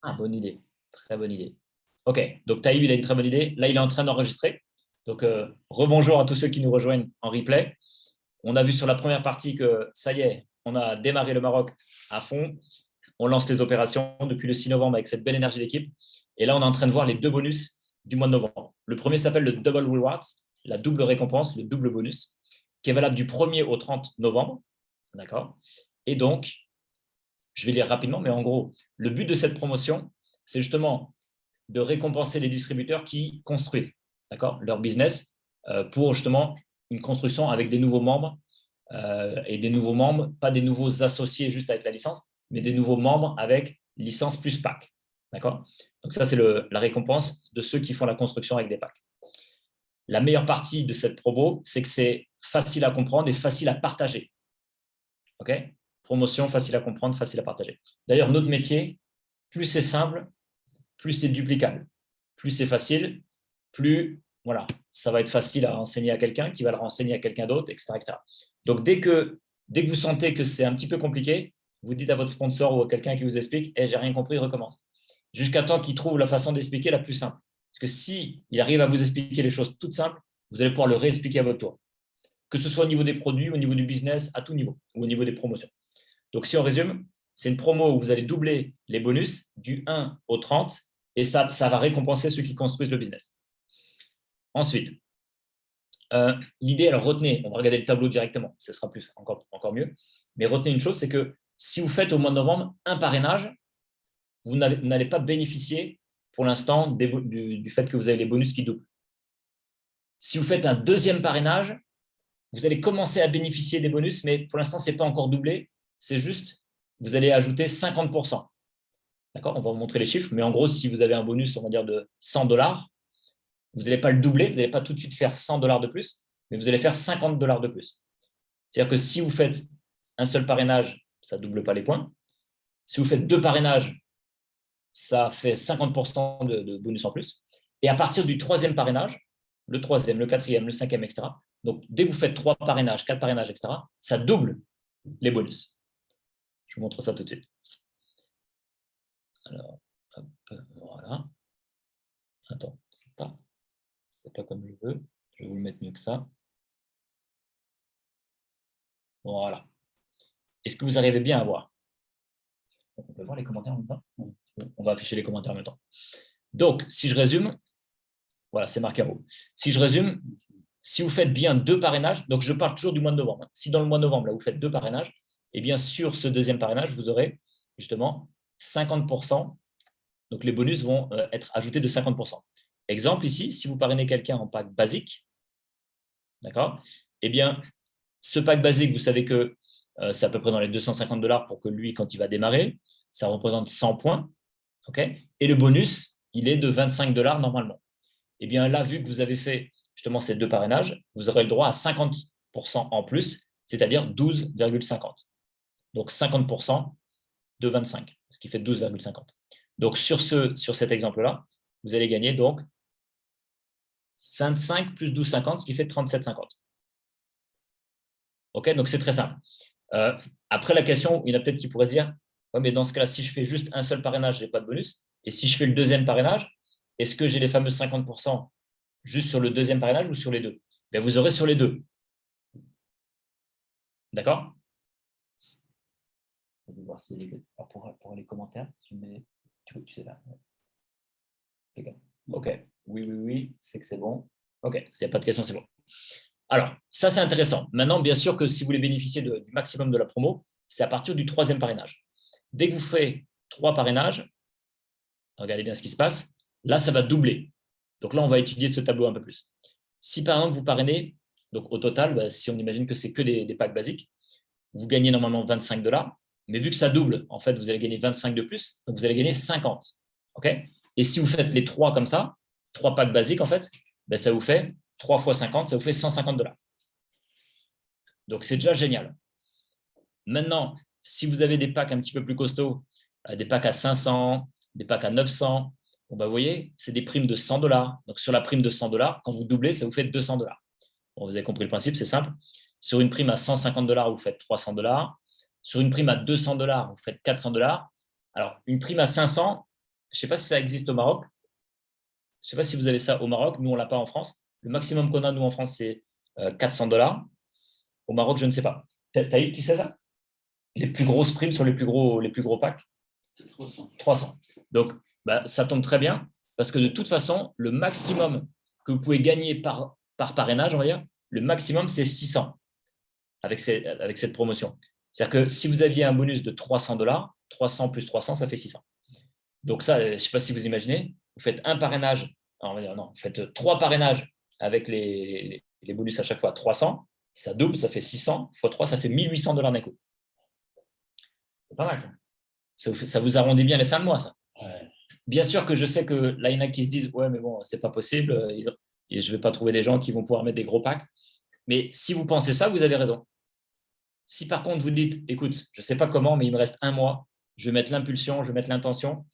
Ah, bonne idée. Très bonne idée. OK. Donc, Taïb, il a une très bonne idée. Là, il est en train d'enregistrer. Donc, rebonjour à tous ceux qui nous rejoignent en replay. On a vu sur la première partie que ça y est, on a démarré le Maroc à fond. On lance les opérations depuis le 6 novembre avec cette belle énergie d'équipe. Et là, on est en train de voir les deux bonus du mois de novembre. Le premier s'appelle le Double Rewards, la double récompense, le double bonus, qui est valable du 1er au 30 novembre. D'accord. Et donc, je vais lire rapidement, mais en gros, le but de cette promotion, c'est justement de récompenser les distributeurs qui construisent, d'accord, leur business pour justement une construction avec des nouveaux membres et des nouveaux membres, pas des nouveaux associés juste avec la licence, mais des nouveaux membres avec licence plus pack. D'accord. Donc ça, c'est la récompense de ceux qui font la construction avec des packs. La meilleure partie de cette promo, c'est que c'est facile à comprendre et facile à partager. OK. Promotion, facile à comprendre, facile à partager. D'ailleurs, notre métier, plus c'est simple, plus c'est duplicable. Plus c'est facile, plus voilà, ça va être facile à enseigner à quelqu'un, qui va le renseigner à quelqu'un d'autre, etc., etc. Donc, dès que vous sentez que c'est un petit peu compliqué, vous dites à votre sponsor ou à quelqu'un qui vous explique hey, « j'ai rien compris, recommence ». Jusqu'à temps qu'il trouve la façon d'expliquer la plus simple. Parce que s'il arrive à vous expliquer les choses toutes simples, vous allez pouvoir le réexpliquer à votre tour. Que ce soit au niveau des produits, au niveau du business, à tout niveau, ou au niveau des promotions. Donc, si on résume, c'est une promo où vous allez doubler les bonus du 1 au 30 et ça va récompenser ceux qui construisent le business. Ensuite, l'idée, alors retenez, on va regarder le tableau directement, ce sera encore mieux, mais retenez une chose, c'est que si vous faites au mois de novembre un parrainage, vous n'allez pas bénéficier pour l'instant du fait que vous avez les bonus qui doublent. Si vous faites un deuxième parrainage, vous allez commencer à bénéficier des bonus, mais pour l'instant, ce n'est pas encore doublé, c'est juste, vous allez ajouter 50%. D'accord. On va vous montrer les chiffres, mais en gros, si vous avez un bonus, on va dire de $100, vous n'allez pas le doubler, vous n'allez pas tout de suite faire $100 de plus, mais vous allez faire $50 de plus. C'est-à-dire que si vous faites un seul parrainage, ça ne double pas les points. Si vous faites deux parrainages, ça fait 50% de bonus en plus. Et à partir du troisième parrainage, le troisième, le quatrième, le cinquième, etc., donc dès que vous faites 3 parrainages, 4 parrainages, etc., ça double les bonus. Je vous montre ça tout de suite. Alors, hop, voilà. Attends, c'est pas comme je veux. Je vais vous le mettre mieux que ça. Voilà. Est-ce que vous arrivez bien à voir? On peut voir les commentaires en même temps? On va afficher les commentaires en même temps. Donc, si je résume, voilà, c'est marqué en haut. Si je résume, si vous faites bien 2 parrainages, donc je parle toujours du mois de novembre. Si dans le mois de novembre, là, vous faites 2 parrainages, et bien sur ce deuxième parrainage, vous aurez justement 50%. Donc, les bonus vont être ajoutés de 50%. Exemple ici, si vous parrainez quelqu'un en pack basique, d'accord? Eh bien, ce pack basique, vous savez que c'est à peu près dans les $250 pour que lui, quand il va démarrer, ça représente 100 points. Okay, et le bonus, il est de $25 normalement. Et bien là, vu que vous avez fait justement ces 2 parrainages, vous aurez le droit à 50% en plus, c'est-à-dire 12,50. Donc 50% de 25, ce qui fait 12,50. Donc sur cet exemple-là, vous allez gagner donc 25 plus 12,50, ce qui fait 37,50. OK, donc c'est très simple. Après, la question, il y en a peut-être qui pourraient se dire ouais, mais dans ce cas-là, si je fais juste un seul parrainage, je n'ai pas de bonus. Et si je fais le deuxième parrainage, est-ce que j'ai les fameux 50% juste sur le deuxième parrainage ou sur les deux? Bien, vous aurez sur les deux. D'accord? Je vais voir si pour les commentaires, tu sais là. OK. Oui, c'est que c'est bon. OK, s'il n'y a pas de questions, c'est bon. Alors, ça, c'est intéressant. Maintenant, bien sûr que si vous voulez bénéficier du maximum de la promo, c'est à partir du troisième parrainage. Dès que vous faites 3 parrainages, regardez bien ce qui se passe, là, ça va doubler. Donc là, on va étudier ce tableau un peu plus. Si par exemple, vous parrainez, donc au total, si on imagine que c'est que des packs basiques, vous gagnez normalement $25, mais vu que ça double, en fait, vous allez gagner 25 de plus, donc vous allez gagner 50. Okay, et si vous faites les 3 comme ça, 3 packs basiques, en fait, ça vous fait 3 fois 50, ça vous fait $150. Donc, c'est déjà génial. Maintenant, si vous avez des packs un petit peu plus costauds, des packs à 500, des packs à 900, bon, vous voyez, c'est des primes de $100. Donc, sur la prime de $100, quand vous doublez, ça vous fait $200. Bon, vous avez compris le principe, c'est simple. Sur une prime à $150, vous faites $300. Sur une prime à $200, vous faites $400. Alors, une prime à 500, je ne sais pas si ça existe au Maroc. Je ne sais pas si vous avez ça au Maroc. Nous, on ne l'a pas en France. Le maximum qu'on a, nous, en France, c'est 400 $. Au Maroc, je ne sais pas. Taïb, tu sais ça? Les plus grosses primes sur les plus gros packs? C'est 300. 300. Donc, ça tombe très bien parce que de toute façon, le maximum que vous pouvez gagner par parrainage, on va dire, le maximum, c'est 600 avec cette promotion. C'est-à-dire que si vous aviez un bonus de 300 $, 300 plus 300, ça fait 600. Donc ça, je ne sais pas si vous imaginez, vous faites un parrainage, on va dire non, vous faites 3 parrainages avec les bonus à chaque fois 300, ça double, ça fait 600, x 3, ça fait 1800 $ d'un coup. C'est pas mal ça. Ça vous arrondit bien les fins de mois, ça. Ouais. Bien sûr que je sais que là, il y en a qui se disent « Ouais, mais bon, c'est pas possible, je ne vais pas trouver des gens qui vont pouvoir mettre des gros packs. » Mais si vous pensez ça, vous avez raison. Si par contre, vous dites « Écoute, je ne sais pas comment, mais il me reste un mois, je vais mettre l'impulsion, je vais mettre l'intention,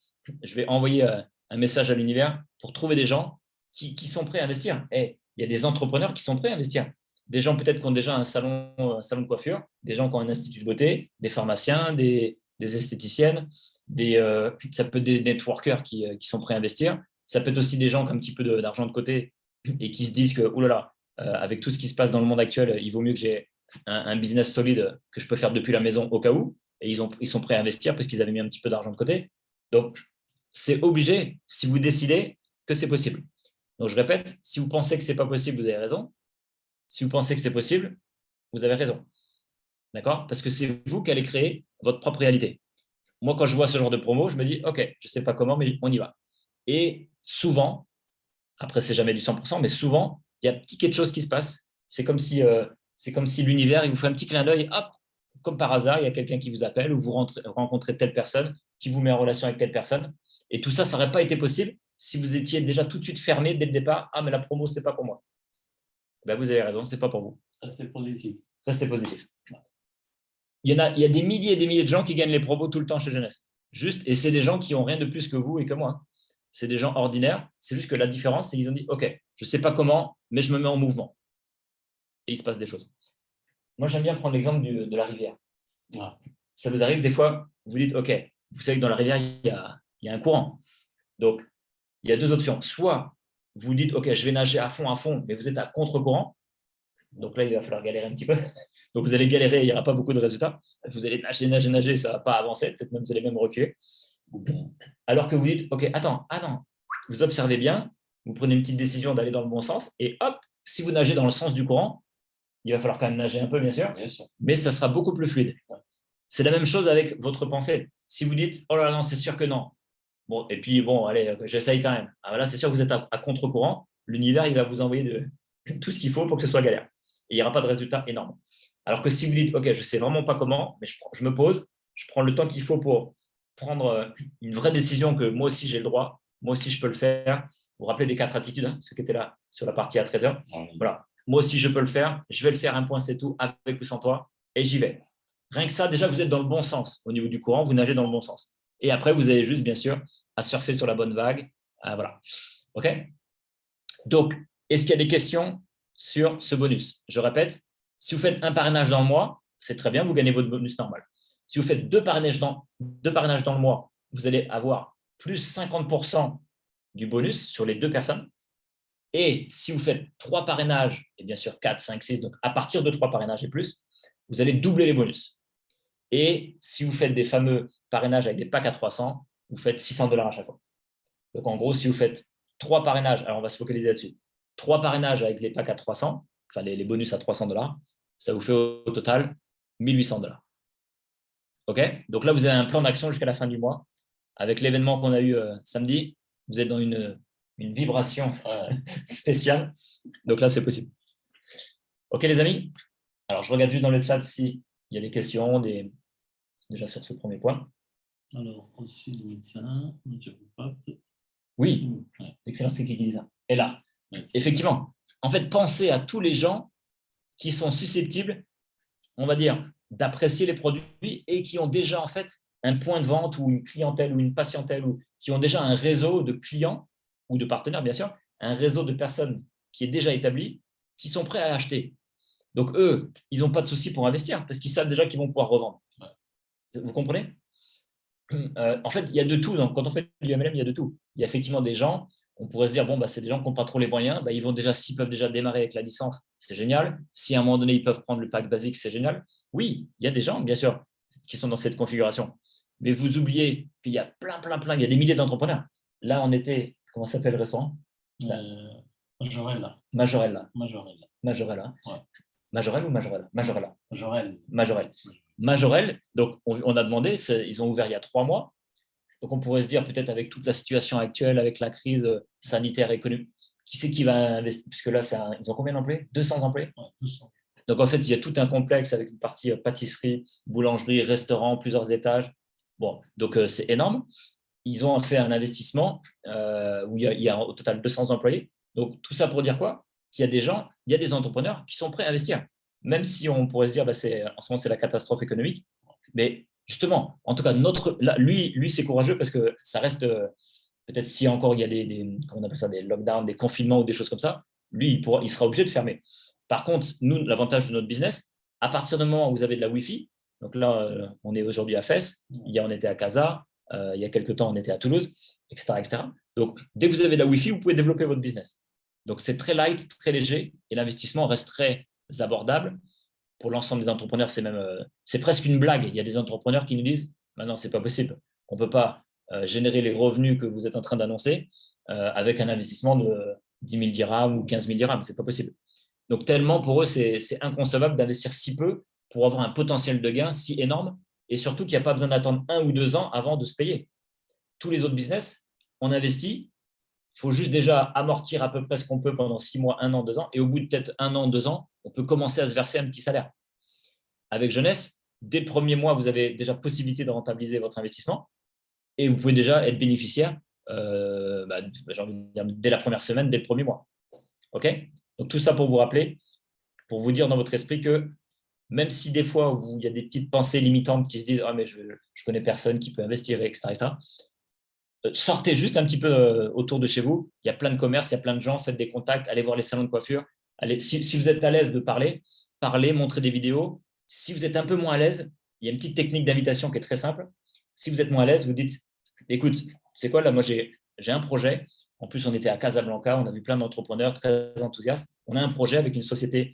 je vais envoyer un message à l'univers pour trouver des gens qui sont prêts à investir. » Et il y a des entrepreneurs qui sont prêts à investir. Des gens peut-être qui ont déjà un salon de coiffure, des gens qui ont un institut de beauté, des pharmaciens, des esthéticiennes, ça peut être des networkers qui sont prêts à investir. Ça peut être aussi des gens qui ont un petit peu d'argent de côté et qui se disent que, oulala, avec tout ce qui se passe dans le monde actuel, il vaut mieux que j'ai un business solide que je peux faire depuis la maison au cas où. Et ils sont prêts à investir parce qu'ils avaient mis un petit peu d'argent de côté. Donc, c'est obligé, si vous décidez, que c'est possible. Donc, je répète, si vous pensez que ce n'est pas possible, vous avez raison. Si vous pensez que c'est possible, vous avez raison. D'accord? Parce que c'est vous qui allez créer votre propre réalité. Moi, quand je vois ce genre de promo, je me dis, OK, je ne sais pas comment, mais on y va. Et souvent, après, c'est jamais du 100%, mais souvent, il y a quelque chose qui se passe. C'est comme si l'univers, il vous fait un petit clin d'œil, hop, comme par hasard, il y a quelqu'un qui vous appelle ou vous rencontrez telle personne qui vous met en relation avec telle personne. Et tout ça, ça n'aurait pas été possible si vous étiez déjà tout de suite fermé dès le départ. Ah, mais la promo, ce n'est pas pour moi. Vous avez raison, ce n'est pas pour vous. Ça, c'était positif. Ça, c'était positif. Il y a des milliers et des milliers de gens qui gagnent les promos tout le temps chez Jeunesse. Juste, et c'est des gens qui n'ont rien de plus que vous et que moi. C'est des gens ordinaires. C'est juste que la différence, c'est qu'ils ont dit, OK, je ne sais pas comment, mais je me mets en mouvement. Et il se passe des choses. Moi, j'aime bien prendre l'exemple de la rivière. Ah. Ça vous arrive des fois, vous dites, OK, vous savez que dans la rivière, il y a un courant. Donc, il y a deux options. Soit vous dites, OK, je vais nager à fond, mais vous êtes à contre-courant. Donc là, il va falloir galérer un petit peu. Donc, vous allez galérer, il n'y aura pas beaucoup de résultats. Vous allez nager, ça ne va pas avancer. Peut-être même vous allez même reculer. Alors que vous dites, OK, attends, vous observez bien, vous prenez une petite décision d'aller dans le bon sens, et hop, si vous nagez dans le sens du courant, il va falloir quand même nager un peu, bien sûr, mais ça sera beaucoup plus fluide. C'est la même chose avec votre pensée. Si vous dites, oh là là, non, c'est sûr que non. Bon, et puis, bon, allez, j'essaye quand même. Alors là, c'est sûr que vous êtes à contre-courant. L'univers, il va vous envoyer tout ce qu'il faut pour que ce soit galère. Et il n'y aura pas de résultat énorme. Alors que si vous dites, OK, je ne sais vraiment pas comment, mais je me pose, je prends le temps qu'il faut pour prendre une vraie décision que moi aussi j'ai le droit, moi aussi je peux le faire. Vous vous rappelez des 4 attitudes, ceux qui étaient là sur la partie à 13h. Voilà. Moi aussi je peux le faire, je vais le faire, un point c'est tout, avec ou sans toi, et j'y vais. Rien que ça, déjà vous êtes dans le bon sens. Au niveau du courant, vous nagez dans le bon sens. Et après, vous avez juste, bien sûr, à surfer sur la bonne vague. Voilà. OK? Donc, est-ce qu'il y a des questions sur ce bonus? Je répète, si vous faites un parrainage dans le mois, c'est très bien, vous gagnez votre bonus normal. Si vous faites deux parrainages dans le mois, vous allez avoir plus 50% du bonus sur les 2 personnes. Et si vous faites 3 parrainages, et bien sûr 4, 5, 6, donc à partir de 3 parrainages et plus, vous allez doubler les bonus. Et si vous faites des fameux parrainages avec des packs à 300, vous faites 600 $ à chaque fois. Donc en gros, si vous faites 3 parrainages, alors on va se focaliser là-dessus, 3 parrainages avec les packs à 300, enfin les bonus à 300 $, ça vous fait au total 1800 $. OK? Donc là, vous avez un plan d'action jusqu'à la fin du mois. Avec l'événement qu'on a eu samedi, vous êtes dans une vibration spéciale. Donc là, c'est possible. OK, les amis? Alors, je regarde juste dans le chat s'il y a des questions, déjà sur ce premier point. Alors, ensuite, médecin, naturopathe. Oui, excellent, c'est qui dit ça. Et là, effectivement, en fait, pensez à tous les gens qui sont susceptibles, on va dire, d'apprécier les produits et qui ont déjà en fait un point de vente ou une clientèle ou une patientèle ou qui ont déjà un réseau de clients ou de partenaires, bien sûr, un réseau de personnes qui est déjà établi, qui sont prêts à acheter. Donc, eux, ils n'ont pas de souci pour investir parce qu'ils savent déjà qu'ils vont pouvoir revendre. Vous comprenez? En fait, il y a de tout. Donc, quand on fait du MLM, il y a de tout. Il y a effectivement des gens, on pourrait se dire, bon, bah, c'est des gens qui n'ont pas trop les moyens. Bah, s'ils peuvent déjà démarrer avec la licence, c'est génial. Si à un moment donné, ils peuvent prendre le pack basique, c'est génial. Oui, il y a des gens, bien sûr, qui sont dans cette configuration. Mais vous oubliez qu'il y a plein, il y a des milliers d'entrepreneurs. Là, on était, comment s'appelle le restaurant? Majorella. Majorella. Majorella. Majorella. Ouais. Majorel ou Majorella? Majorella. Majorel. Majorel. Majorel, donc on a demandé, ils ont ouvert il y a 3 mois. Donc on pourrait se dire peut-être avec toute la situation actuelle, avec la crise sanitaire économique, qui c'est qui va investir? Puisque là, ils ont combien d'employés? 200 employés? Ouais, 200. Donc en fait, il y a tout un complexe avec une partie pâtisserie, boulangerie, restaurant, plusieurs étages. Bon, donc c'est énorme. Ils ont fait un investissement où il y a au total 200 employés. Donc tout ça pour dire quoi? Qu'il y a des gens, il y a des entrepreneurs qui sont prêts à investir. Même si on pourrait se dire, bah, en ce moment, c'est la catastrophe économique. Mais justement, en tout cas, là, lui c'est courageux parce que ça reste, peut-être si encore il y a comment on appelle ça, des lockdowns, des confinements ou des choses comme ça, lui, il sera obligé de fermer. Par contre, nous, l'avantage de notre business, à partir du moment où vous avez de la Wi-Fi, donc là, on est aujourd'hui à Fès, hier, on était à Casa, il y a quelques temps, on était à Toulouse, etc., etc. Donc, dès que vous avez de la Wi-Fi, vous pouvez développer votre business. Donc, c'est très light, très léger et l'investissement reste très abordable. Pour l'ensemble des entrepreneurs, c'est presque une blague. Il y a des entrepreneurs qui nous disent non, c'est pas possible. On ne peut pas générer les revenus que vous êtes en train d'annoncer avec un investissement de 10 000 dirhams ou 15 000 dirhams. Ce n'est pas possible. Donc, tellement pour eux, c'est inconcevable d'investir si peu pour avoir un potentiel de gain si énorme et surtout qu'il n'y a pas besoin d'attendre 1 ou 2 ans avant de se payer. Tous les autres business, on investit, il faut juste déjà amortir à peu près ce qu'on peut pendant 6 mois, 1 an, 2 ans et au bout de peut-être 1 an, 2 ans, on peut commencer à se verser un petit salaire. Avec Jeunesse, dès le premier mois, vous avez déjà possibilité de rentabiliser votre investissement et vous pouvez déjà être bénéficiaire j'ai envie de dire, dès la première semaine, dès le premier mois. Okay, donc tout ça pour vous rappeler, pour vous dire dans votre esprit que même si des fois il y a des petites pensées limitantes qui se disent mais je connais personne qui peut investir, etc., sortez juste un petit peu autour de chez vous. Il y a plein de commerces, il y a plein de gens, faites des contacts, allez voir les salons de coiffure. Allez, si vous êtes à l'aise de parler, montrez des vidéos. Si vous êtes un peu moins à l'aise, il y a une petite technique d'invitation qui est très simple. Si vous êtes moins à l'aise, vous dites écoute, c'est quoi là? Moi, j'ai un projet. En plus, on était à Casablanca, on a vu plein d'entrepreneurs très enthousiastes. On a un projet avec une société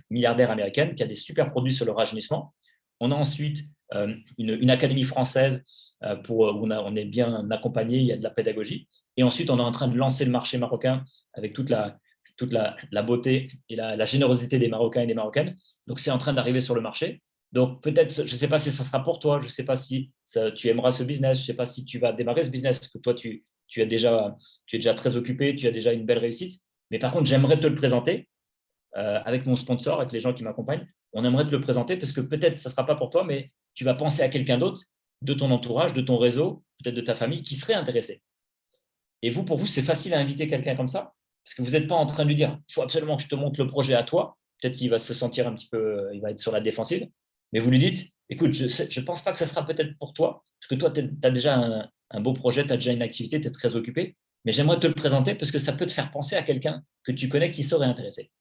milliardaire américaine qui a des super produits sur le rajeunissement. On a ensuite une académie française où on est bien accompagné, il y a de la pédagogie. Et ensuite, on est en train de lancer le marché marocain avec toute la beauté et la générosité des Marocains et des Marocaines. Donc, c'est en train d'arriver sur le marché. Donc, peut-être, je ne sais pas si ça sera pour toi, je ne sais pas si tu aimeras ce business, je ne sais pas si tu vas démarrer ce business, parce que toi, tu es déjà très occupé, tu as déjà une belle réussite. Mais par contre, j'aimerais te le présenter avec mon sponsor, avec les gens qui m'accompagnent. On aimerait te le présenter parce que peut-être ça ne sera pas pour toi, mais tu vas penser à quelqu'un d'autre de ton entourage, de ton réseau, peut-être de ta famille, qui serait intéressé. Et pour vous, c'est facile à inviter quelqu'un comme ça, parce que vous n'êtes pas en train de lui dire il faut absolument que je te montre le projet à toi. Peut-être qu'il va se sentir un petit peu, il va être sur la défensive. Mais vous lui dites écoute, je ne pense pas que ça sera peut-être pour toi, parce que toi, tu as déjà un beau projet, tu as déjà une activité, tu es très occupé. Mais j'aimerais te le présenter parce que ça peut te faire penser à quelqu'un que tu connais qui serait intéressé.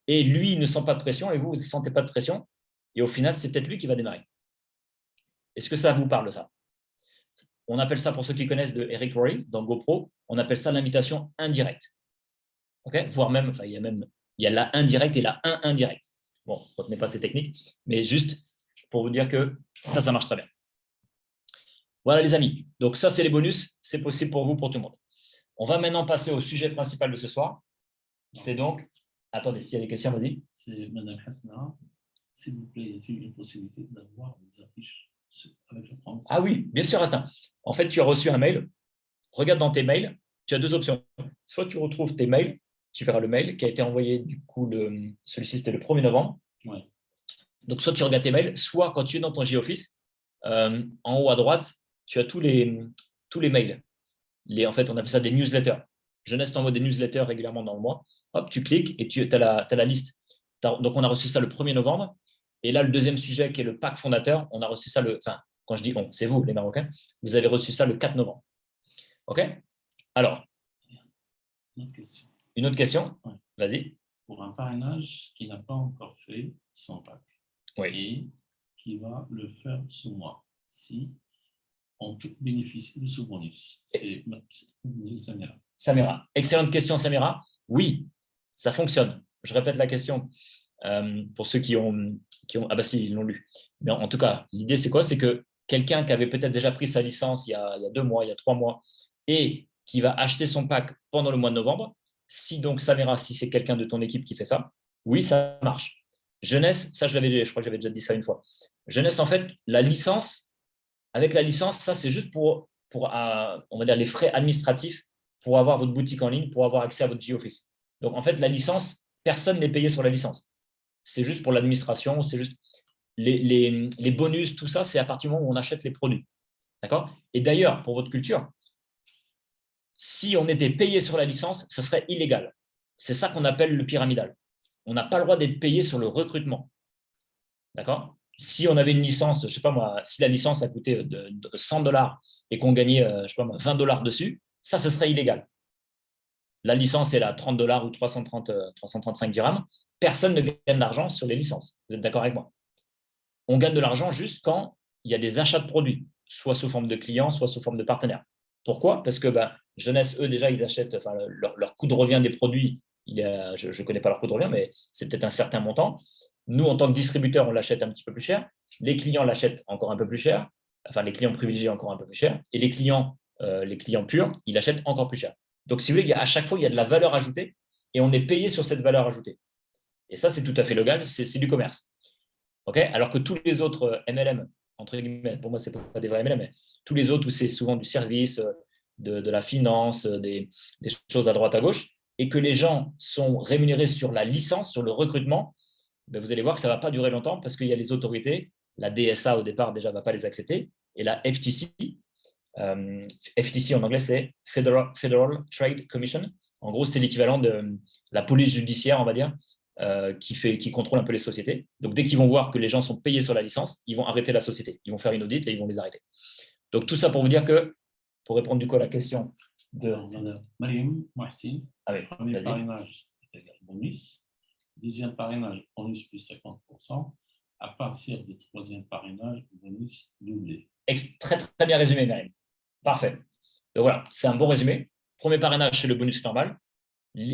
Et lui, il ne sent pas de pression et vous ne sentez pas de pression. Et au final, c'est peut-être lui qui va démarrer. Est-ce que ça vous parle, ça? On appelle ça, pour ceux qui connaissent de Eric Rory, dans GoPro, on appelle ça l'invitation indirecte. Okay, voire même, il y a la indirecte et la indirecte. Bon, retenez pas ces techniques, mais juste pour vous dire que ça marche très bien. Voilà les amis. Donc ça, c'est les bonus. C'est possible pour vous, pour tout le monde. On va maintenant passer au sujet principal de ce soir. C'est donc… Attendez, s'il y a des questions, vas-y. C'est Madame Hasna. S'il vous plaît, y a-t-il une possibilité d'avoir des affiches avec le programme? Ah oui, bien sûr, Astin. En fait, tu as reçu un mail. Regarde dans tes mails. Tu as 2 options. Soit tu retrouves tes mails. Tu verras le mail qui a été envoyé, du coup, celui-ci, c'était le 1er novembre. Ouais. Donc, soit tu regardes tes mails, soit quand tu es dans ton J-Office, en haut à droite, tu as tous les mails. En fait, on appelle ça des newsletters. Jeunesse t'envoie des newsletters régulièrement dans le mois. Hop, tu cliques et tu as la liste. Donc, on a reçu ça le 1er novembre. Et là, le deuxième sujet, qui est le pack fondateur, on a reçu ça quand je dis on, c'est vous, les Marocains, vous avez reçu ça le 4 novembre. OK? Alors, une autre question? Ouais. Vas-y. Pour un parrainage qui n'a pas encore fait son pack, oui, et qui va le faire ce mois, si ont toutes bénéficié de ce bonus? C'est Samira. Samira. Excellente question, Samira. Oui, ça fonctionne. Je répète la question pour ceux qui ont… Ah bah si, ils l'ont lu. Mais en tout cas, l'idée, c'est quoi? C'est que quelqu'un qui avait peut-être déjà pris sa licence il y a 2 mois, il y a 3 mois, et qui va acheter son pack pendant le mois de novembre, si donc Samira, si c'est quelqu'un de ton équipe qui fait ça, oui, ça marche. Jeunesse, ça je crois que j'avais déjà dit ça une fois. Jeunesse, en fait, la licence, avec la licence, ça c'est juste pour on va dire, les frais administratifs pour avoir votre boutique en ligne, pour avoir accès à votre G-Office. Donc en fait, la licence, personne n'est payé sur la licence. C'est juste pour l'administration, c'est juste les bonus, tout ça, c'est à partir du moment où on achète les produits. D'accord? Et d'ailleurs, pour votre culture, si on était payé sur la licence, ce serait illégal. C'est ça qu'on appelle le pyramidal. On n'a pas le droit d'être payé sur le recrutement. D'accord? Si on avait une licence, je ne sais pas moi, si la licence a coûté de $100 et qu'on gagnait, je sais pas moi, $20 dessus, ça, ce serait illégal. La licence est là, $30 ou 335 dirhams. Personne ne gagne de l'argent sur les licences. Vous êtes d'accord avec moi? On gagne de l'argent juste quand il y a des achats de produits, soit sous forme de clients, soit sous forme de partenaires. Pourquoi? Parce que Jeunesse, eux, déjà, ils achètent, leur coût de revient des produits, je ne connais pas leur coût de revient, mais c'est peut-être un certain montant. Nous, en tant que distributeur, on l'achète un petit peu plus cher. Les clients l'achètent encore un peu plus cher. Enfin, les clients privilégiés encore un peu plus cher. Et les clients purs, ils l'achètent encore plus cher. Donc, si vous voulez, à chaque fois, il y a de la valeur ajoutée et on est payé sur cette valeur ajoutée. Et ça, c'est tout à fait légal, c'est du commerce. Okay, alors que tous les autres MLM, entre guillemets, pour moi, ce n'est pas des vrais MLM, mais tous les autres où c'est souvent du service, de la finance, des choses à droite, à gauche, et que les gens sont rémunérés sur la licence, sur le recrutement, vous allez voir que ça ne va pas durer longtemps parce qu'il y a les autorités. La DSA, au départ, déjà, ne va pas les accepter. Et la FTC, FTC en anglais, c'est Federal Trade Commission. En gros, c'est l'équivalent de la police judiciaire, on va dire, qui contrôle un peu les sociétés. Donc, dès qu'ils vont voir que les gens sont payés sur la licence, ils vont arrêter la société. Ils vont faire une audit et ils vont les arrêter. Donc, tout ça pour vous dire que, pour répondre du coup à la question de… Mariam Mohsin, premier vas-y. parrainage bonus, deuxième parrainage bonus plus 50%, à partir du troisième parrainage bonus doublé. Très, très bien résumé, Mariam. Parfait. Donc voilà, c'est un bon résumé. Premier parrainage, c'est le bonus normal.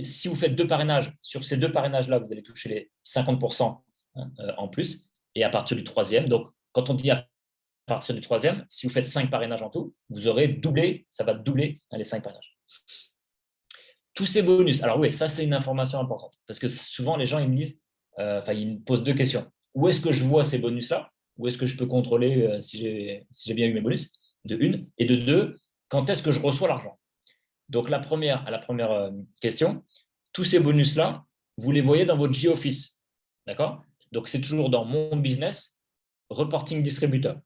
Si vous faites 2 parrainages, sur ces 2 parrainages-là, vous allez toucher les 50% en plus. Et à partir du troisième, donc quand on dit à partir du troisième, si vous faites 5 parrainages en tout, vous aurez doublé, ça va doubler les 5 parrainages. Tous ces bonus, alors oui, ça c'est une information importante, parce que souvent les gens ils me disent, ils me posent 2 questions. Où est-ce que je vois ces bonus-là? Où est-ce que je peux contrôler si j'ai bien eu mes bonus? De une. Et de 2, quand est-ce que je reçois l'argent? Donc, à la première question, tous ces bonus-là, vous les voyez dans votre G-Office. D'accord? Donc, c'est toujours dans mon business, reporting distributeur.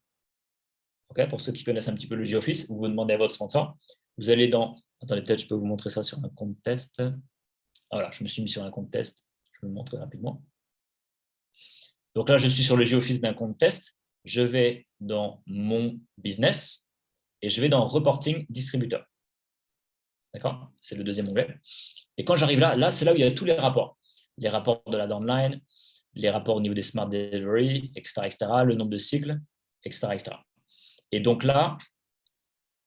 Okay? Pour ceux qui connaissent un petit peu le G-Office, vous demandez à votre sponsor. Vous allez dans… Attendez, peut-être je peux vous montrer ça sur un compte test. Voilà, je me suis mis sur un compte test. Je vais vous montrer rapidement. Donc là, je suis sur le G-Office d'un compte test. Je vais dans mon business et je vais dans reporting distributeur. D'accord? C'est le deuxième onglet. Et quand j'arrive là, c'est là où il y a tous les rapports. Les rapports de la downline, les rapports au niveau des smart delivery, etc., le nombre de cycles, etc. Et donc là,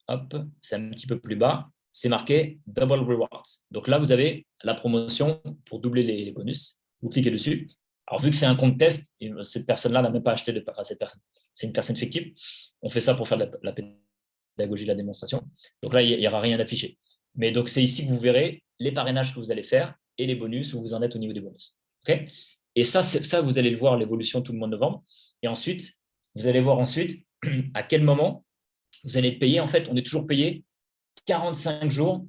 hop, c'est un petit peu plus bas, c'est marqué Double Rewards. Donc là, vous avez la promotion pour doubler les bonus. Vous cliquez dessus. Alors, vu que c'est un compte test, cette personne-là n'a même pas acheté cette personne. C'est une personne fictive. On fait ça pour faire la pédagogie de la démonstration. Donc là, il n'y aura rien d'affiché. Mais donc, c'est ici que vous verrez les parrainages que vous allez faire et les bonus, où vous en êtes au niveau des bonus. Okay? Et ça, vous allez le voir, l'évolution tout le mois de novembre. Et ensuite, vous allez voir à quel moment vous allez être payé. En fait, on est toujours payé 45 jours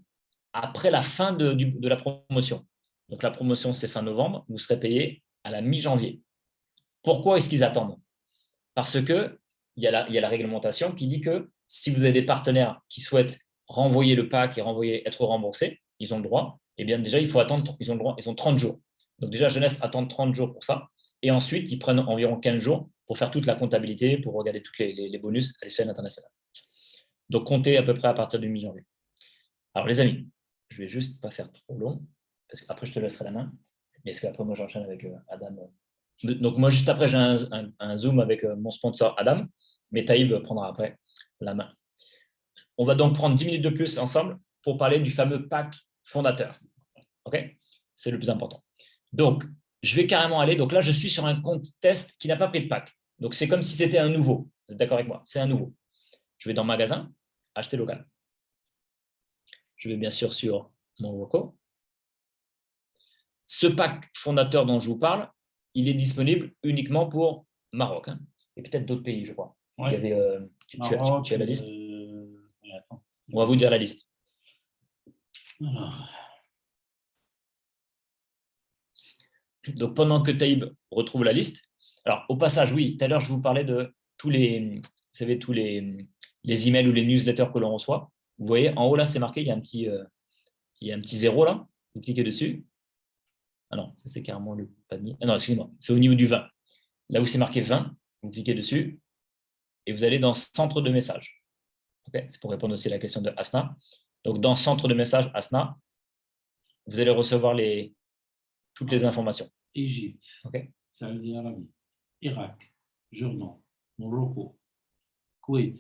après la fin de la promotion. Donc, la promotion, c'est fin novembre. Vous serez payé à la mi-janvier. Pourquoi est-ce qu'ils attendent? Parce qu'il y a la réglementation qui dit que si vous avez des partenaires qui souhaitent renvoyer le pack et être remboursés, ils ont le droit, et bien déjà, il faut attendre, ils ont 30 jours. Donc déjà, Jeunesse attend 30 jours pour ça. Et ensuite, ils prennent environ 15 jours pour faire toute la comptabilité, pour regarder tous les bonus à l'échelle internationale. Donc, comptez à peu près à partir du mi-janvier. Alors, les amis, je ne vais juste pas faire trop long, parce qu'après, je te laisserai la main. Mais est-ce qu'après, moi, j'enchaîne avec Adam? Donc, moi, juste après, j'ai un Zoom avec mon sponsor Adam, mais Taïb prendra après la main. on va donc prendre 10 minutes de plus ensemble pour parler du fameux pack fondateur. OK? C'est le plus important. Donc, je vais carrément aller. Donc là, je suis sur un compte test qui n'a pas pris de pack. Donc, c'est comme si c'était un nouveau. Vous êtes d'accord avec moi? C'est un nouveau. Je vais dans magasin, acheter local. Je vais bien sûr sur Morocco. Ce pack fondateur dont je vous parle, il est disponible uniquement pour Maroc, hein, et peut-être d'autres pays, je crois. Ouais. Il y avait, tu as la liste? Attends. On va vous dire la liste. Alors. Donc, pendant que Taïb retrouve la liste, alors au passage, oui, tout à l'heure, je vous parlais de tous les, vous savez, tous les emails ou les newsletters que l'on reçoit. Vous voyez, en haut, là, c'est marqué, il y a un petit 0 là. Vous cliquez dessus. Ah non, ça c'est carrément le panier. Ah non, excusez-moi, c'est au niveau du 20. Là où c'est marqué 20, vous cliquez dessus et vous allez dans Centre de messages. Okay, c'est pour répondre aussi à la question de Asna. Donc, dans Centre de messages Asna, vous allez recevoir toutes les informations. Égypte, Okay. Saudi Arabie, Irak, Jordan, Morocco, Koweït,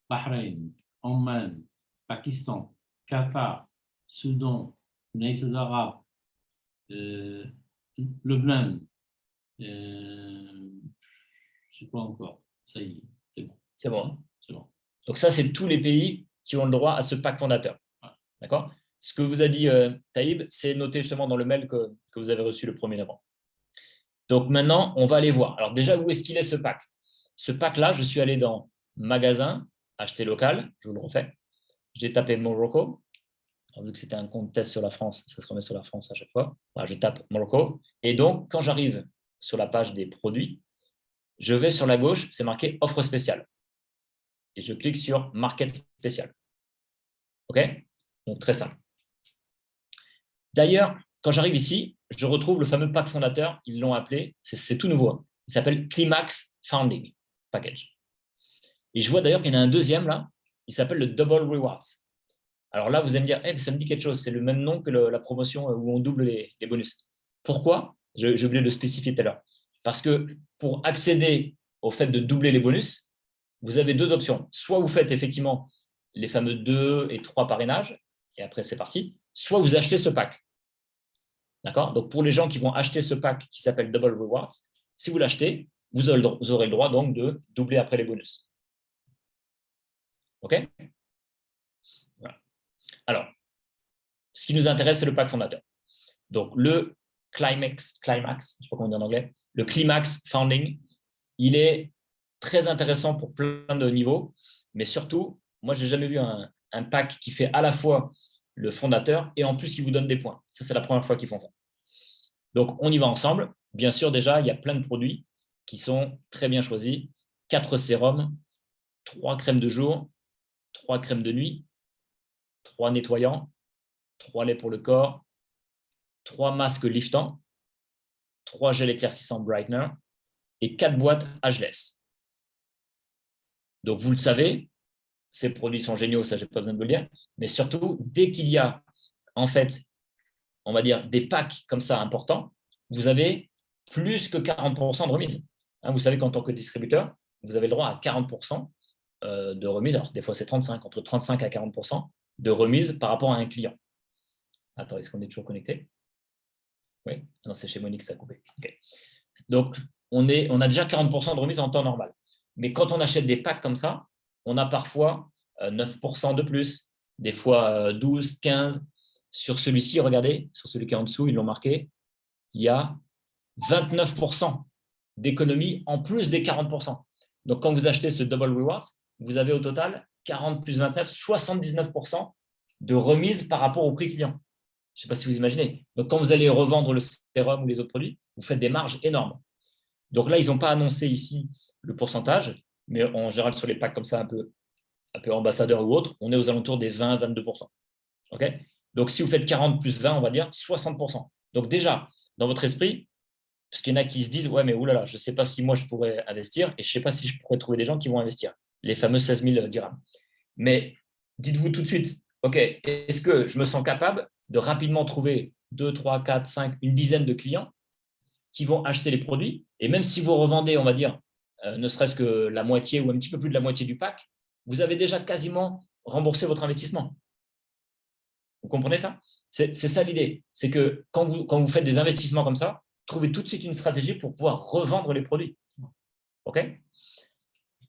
Bahreïn, Oman, Pakistan, Qatar, Soudan, United Arab, Lebanon, je ne sais pas encore. Ça y est, c'est bon. C'est bon. C'est bon. Donc, ça, c'est tous les pays qui ont le droit à ce pack fondateur. Ouais. D'accord? Ce que vous a dit Taïb, c'est noté justement dans le mail que vous avez reçu le 1er novembre. Donc, maintenant, on va aller voir. Alors, déjà, où est-ce qu'il est ce pack? Ce pack-là, je suis allé dans Magasin, Acheter local. Je vous le refais. J'ai tapé Morocco. Alors, vu que c'était un compte test sur la France, ça se remet sur la France à chaque fois. Voilà, je tape Morocco. Et donc, quand j'arrive sur la page des produits, je vais sur la gauche, c'est marqué offre spéciale. Et je clique sur Market spécial. OK? Donc, très simple. D'ailleurs, quand j'arrive ici, je retrouve le fameux pack fondateur. Ils l'ont appelé, c'est tout nouveau. Hein. Il s'appelle Climax Founding Package. Et je vois d'ailleurs qu'il y en a un deuxième là. Il s'appelle le Double Rewards. Alors là, vous allez me dire, ça me dit quelque chose. C'est le même nom que la promotion où on double les bonus. Pourquoi? J'ai oublié de le spécifier tout à l'heure. Parce que pour accéder au fait de doubler les bonus, vous avez deux options. Soit vous faites effectivement les fameux 2 et 3 parrainages, et après c'est parti. Soit vous achetez ce pack. D'accord? Donc pour les gens qui vont acheter ce pack qui s'appelle Double Rewards, si vous l'achetez, vous aurez le droit donc de doubler après les bonus. OK? Voilà. Alors, ce qui nous intéresse, c'est le pack fondateur. Donc, le Climax, je ne sais pas comment dire en anglais, le Climax Founding, il est très intéressant pour plein de niveaux, mais surtout, moi, je n'ai jamais vu un pack qui fait à la fois le fondateur et en plus qui vous donne des points. Ça, c'est la première fois qu'ils font ça. Donc, on y va ensemble. Bien sûr, déjà, il y a plein de produits qui sont très bien choisis. 4 sérums, 3 crèmes de jour, 3 crèmes de nuit, 3 nettoyants, 3 laits pour le corps, 3 masques liftants, 3 gels éclaircissants brightener et 4 boîtes ageless. Donc, vous le savez, ces produits sont géniaux, ça, je n'ai pas besoin de vous le dire. Mais surtout, dès qu'il y a, en fait, on va dire, des packs comme ça importants, vous avez plus que 40% de remise. Hein, vous savez qu'en tant que distributeur, vous avez le droit à 40% de remise. Alors, des fois, c'est 35, entre 35 à 40% de remise par rapport à un client. Attends, est-ce qu'on est toujours connecté? Oui, non, c'est chez Monique, ça a coupé. Okay. Donc, on a déjà 40% de remise en temps normal. Mais quand on achète des packs comme ça, on a parfois 9% de plus, des fois 12, 15. Sur celui-ci, regardez, sur celui qui est en dessous, ils l'ont marqué, il y a 29% d'économie en plus des 40%. Donc, quand vous achetez ce Double Rewards, vous avez au total 40 plus 29, 79% de remise par rapport au prix client. Je ne sais pas si vous imaginez. Donc, quand vous allez revendre le sérum ou les autres produits, vous faites des marges énormes. Donc là, ils n'ont pas annoncé ici le pourcentage, mais en général, sur les packs comme ça, un peu ambassadeur ou autre, on est aux alentours des 20-22%. Okay? Donc, si vous faites 40 plus 20, on va dire 60%. Donc déjà, dans votre esprit, parce qu'il y en a qui se disent « Ouais, mais oulala, je ne sais pas si moi je pourrais investir et je ne sais pas si je pourrais trouver des gens qui vont investir. » Les fameux 16 000 dirhams. Mais dites-vous tout de suite « Ok, est-ce que je me sens capable de rapidement trouver 2, 3, 4, 5, une dizaine de clients qui vont acheter les produits. Et même si vous revendez, on va dire, ne serait-ce que la moitié ou un petit peu plus de la moitié du pack, vous avez déjà quasiment rembourser votre investissement. Vous comprenez ça? C'est ça l'idée. C'est que quand vous faites des investissements comme ça, trouvez tout de suite une stratégie pour pouvoir revendre les produits. OK?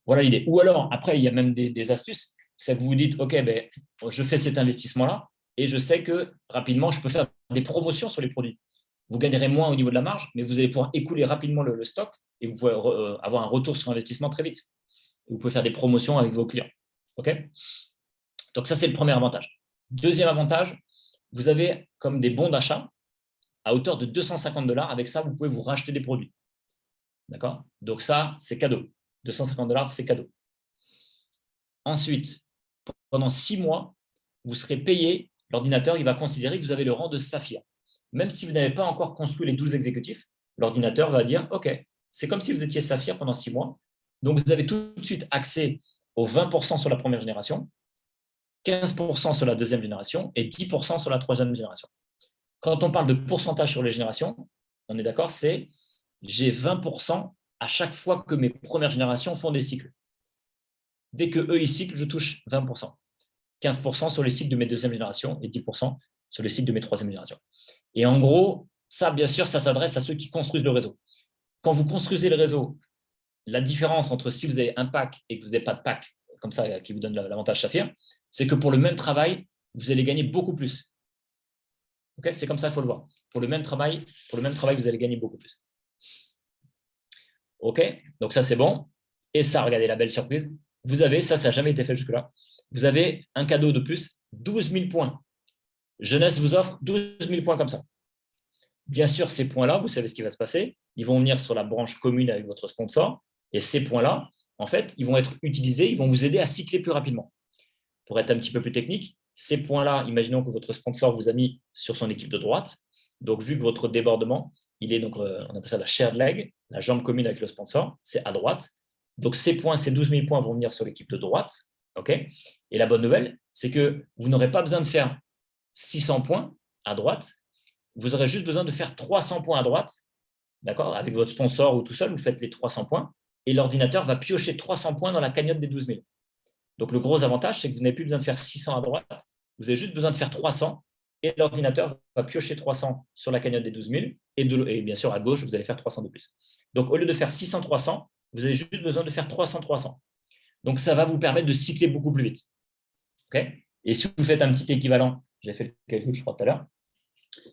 Voilà l'idée. Ou alors, après, il y a même des astuces. C'est que vous vous dites, OK, ben, je fais cet investissement-là et je sais que rapidement, je peux faire des promotions sur les produits. Vous gagnerez moins au niveau de la marge, mais vous allez pouvoir écouler rapidement le stock et vous pouvez avoir un retour sur investissement très vite. Vous pouvez faire des promotions avec vos clients. OK? Donc, ça, c'est le premier avantage. Deuxième avantage, vous avez comme des bons d'achat à hauteur de 250 $. Avec ça, vous pouvez vous racheter des produits. D'accord? Donc, ça, c'est cadeau. 250 $, c'est cadeau. Ensuite, pendant 6 mois, vous serez payé. L'ordinateur, il va considérer que vous avez le rang de saphir. Même si vous n'avez pas encore construit les 12 exécutifs, l'ordinateur va dire, OK, c'est comme si vous étiez saphir pendant 6 mois. Donc, vous avez tout de suite accès aux 20% sur la première génération, 15% sur la deuxième génération et 10% sur la troisième génération. Quand on parle de pourcentage sur les générations, on est d'accord, c'est j'ai 20% à chaque fois que mes premières générations font des cycles. Dès que eux, ils cyclent, je touche 20%. 15% sur les cycles de mes deuxième génération et 10% sur les cycles de mes troisième génération. Et en gros, ça, bien sûr, ça s'adresse à ceux qui construisent le réseau. Quand vous construisez le réseau, la différence entre si vous avez un pack et que vous n'avez pas de pack, comme ça, qui vous donne l'avantage Saphir, c'est que pour le même travail, vous allez gagner beaucoup plus. Okay, c'est comme ça qu'il faut le voir. Pour le même travail, vous allez gagner beaucoup plus. OK, donc ça, c'est bon. Et ça, regardez la belle surprise. Vous avez, ça n'a jamais été fait jusque-là, vous avez un cadeau de plus, 12 000 points. Jeunesse vous offre 12 000 points comme ça. Bien sûr, ces points-là, vous savez ce qui va se passer. Ils vont venir sur la branche commune avec votre sponsor. Et ces points-là, en fait, ils vont être utilisés, ils vont vous aider à cycler plus rapidement. Pour être un petit peu plus technique, ces points-là, imaginons que votre sponsor vous a mis sur son équipe de droite. Donc, vu que votre débordement, il est donc, on appelle ça la shared leg, la jambe commune avec le sponsor, c'est à droite. Donc, ces points, ces 12 000 points vont venir sur l'équipe de droite. Okay, et la bonne nouvelle, c'est que vous n'aurez pas besoin de faire 600 points à droite. Vous aurez juste besoin de faire 300 points à droite. D'accord, avec votre sponsor ou tout seul, vous faites les 300 points. Et l'ordinateur va piocher 300 points dans la cagnotte des 12 000. Donc, le gros avantage, c'est que vous n'avez plus besoin de faire 600 à droite. Vous avez juste besoin de faire 300. Et l'ordinateur va piocher 300 sur la cagnotte des 12 000. Et bien sûr, à gauche, vous allez faire 300 de plus. Donc, au lieu de faire 600, 300, vous avez juste besoin de faire 300, 300. Donc, ça va vous permettre de cycler beaucoup plus vite. Okay, et si vous faites un petit équivalent, j'ai fait le calcul, je crois, tout à l'heure.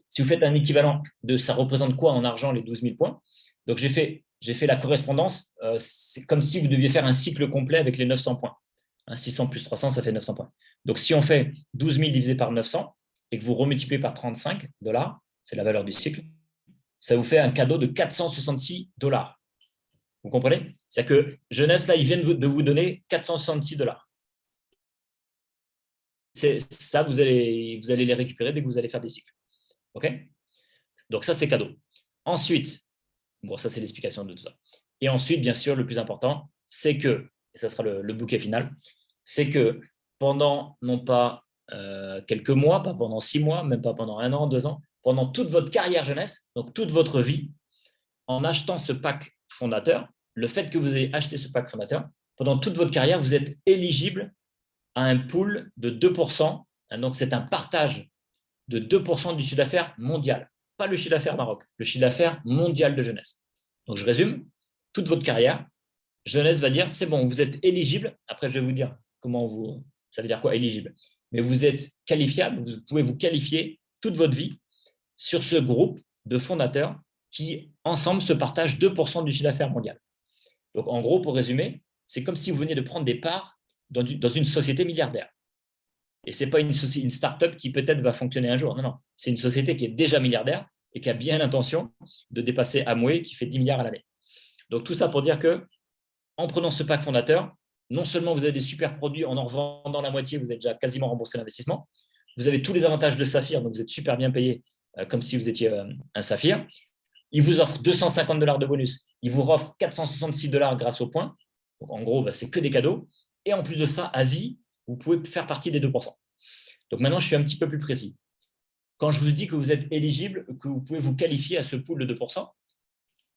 Si vous faites un équivalent de ça représente quoi en argent les 12 000 points. Donc, j'ai fait la correspondance. C'est comme si vous deviez faire un cycle complet avec les 900 points. 600 plus 300, ça fait 900 points. Donc, si on fait 12 000 divisé par 900 et que vous remultipliez par 35 $, c'est la valeur du cycle, ça vous fait un cadeau de 466 $. Vous comprenez? C'est-à-dire que Jeunesse, là, ils viennent de vous donner 466 $. Ça, vous allez les récupérer dès que vous allez faire des cycles. OK? Donc, ça, c'est cadeau. Ensuite, bon, ça, c'est l'explication de tout ça. Et ensuite, bien sûr, le plus important, c'est que, et ça sera le bouquet final, c'est que pendant, non pas quelques mois, pas pendant 6 mois, même pas pendant 1 an, 2 ans, pendant toute votre carrière jeunesse, donc toute votre vie, en achetant ce pack fondateur, le fait que vous ayez acheté ce pack fondateur, pendant toute votre carrière, vous êtes éligible à un pool de 2%. Donc, c'est un partage de 2% du chiffre d'affaires mondial. Pas le chiffre d'affaires Maroc, le chiffre d'affaires mondial de Jeunesse. Donc, je résume, toute votre carrière, Jeunesse va dire, c'est bon, vous êtes éligible. Après, je vais vous dire ça veut dire quoi éligible. Mais vous êtes qualifiable, vous pouvez vous qualifier toute votre vie sur ce groupe de fondateurs qui, ensemble, se partagent 2% du chiffre d'affaires mondial. Donc, en gros, pour résumer, c'est comme si vous veniez de prendre des parts dans une société milliardaire. Et ce n'est pas une start-up qui peut-être va fonctionner un jour. Non, non. C'est une société qui est déjà milliardaire et qui a bien l'intention de dépasser Amway qui fait 10 milliards à l'année. Donc, tout ça pour dire que en prenant ce pack fondateur, non seulement vous avez des super produits, en revendant la moitié, vous avez déjà quasiment remboursé l'investissement. Vous avez tous les avantages de Saphir, donc vous êtes super bien payé, comme si vous étiez un Saphir. Il vous offre 250 $ de bonus. Il vous offre 466 $ grâce au point. Donc, en gros, c'est que des cadeaux. Et en plus de ça, à vie, vous pouvez faire partie des 2%. Donc, maintenant, je suis un petit peu plus précis. Quand je vous dis que vous êtes éligible, que vous pouvez vous qualifier à ce pool de 2%,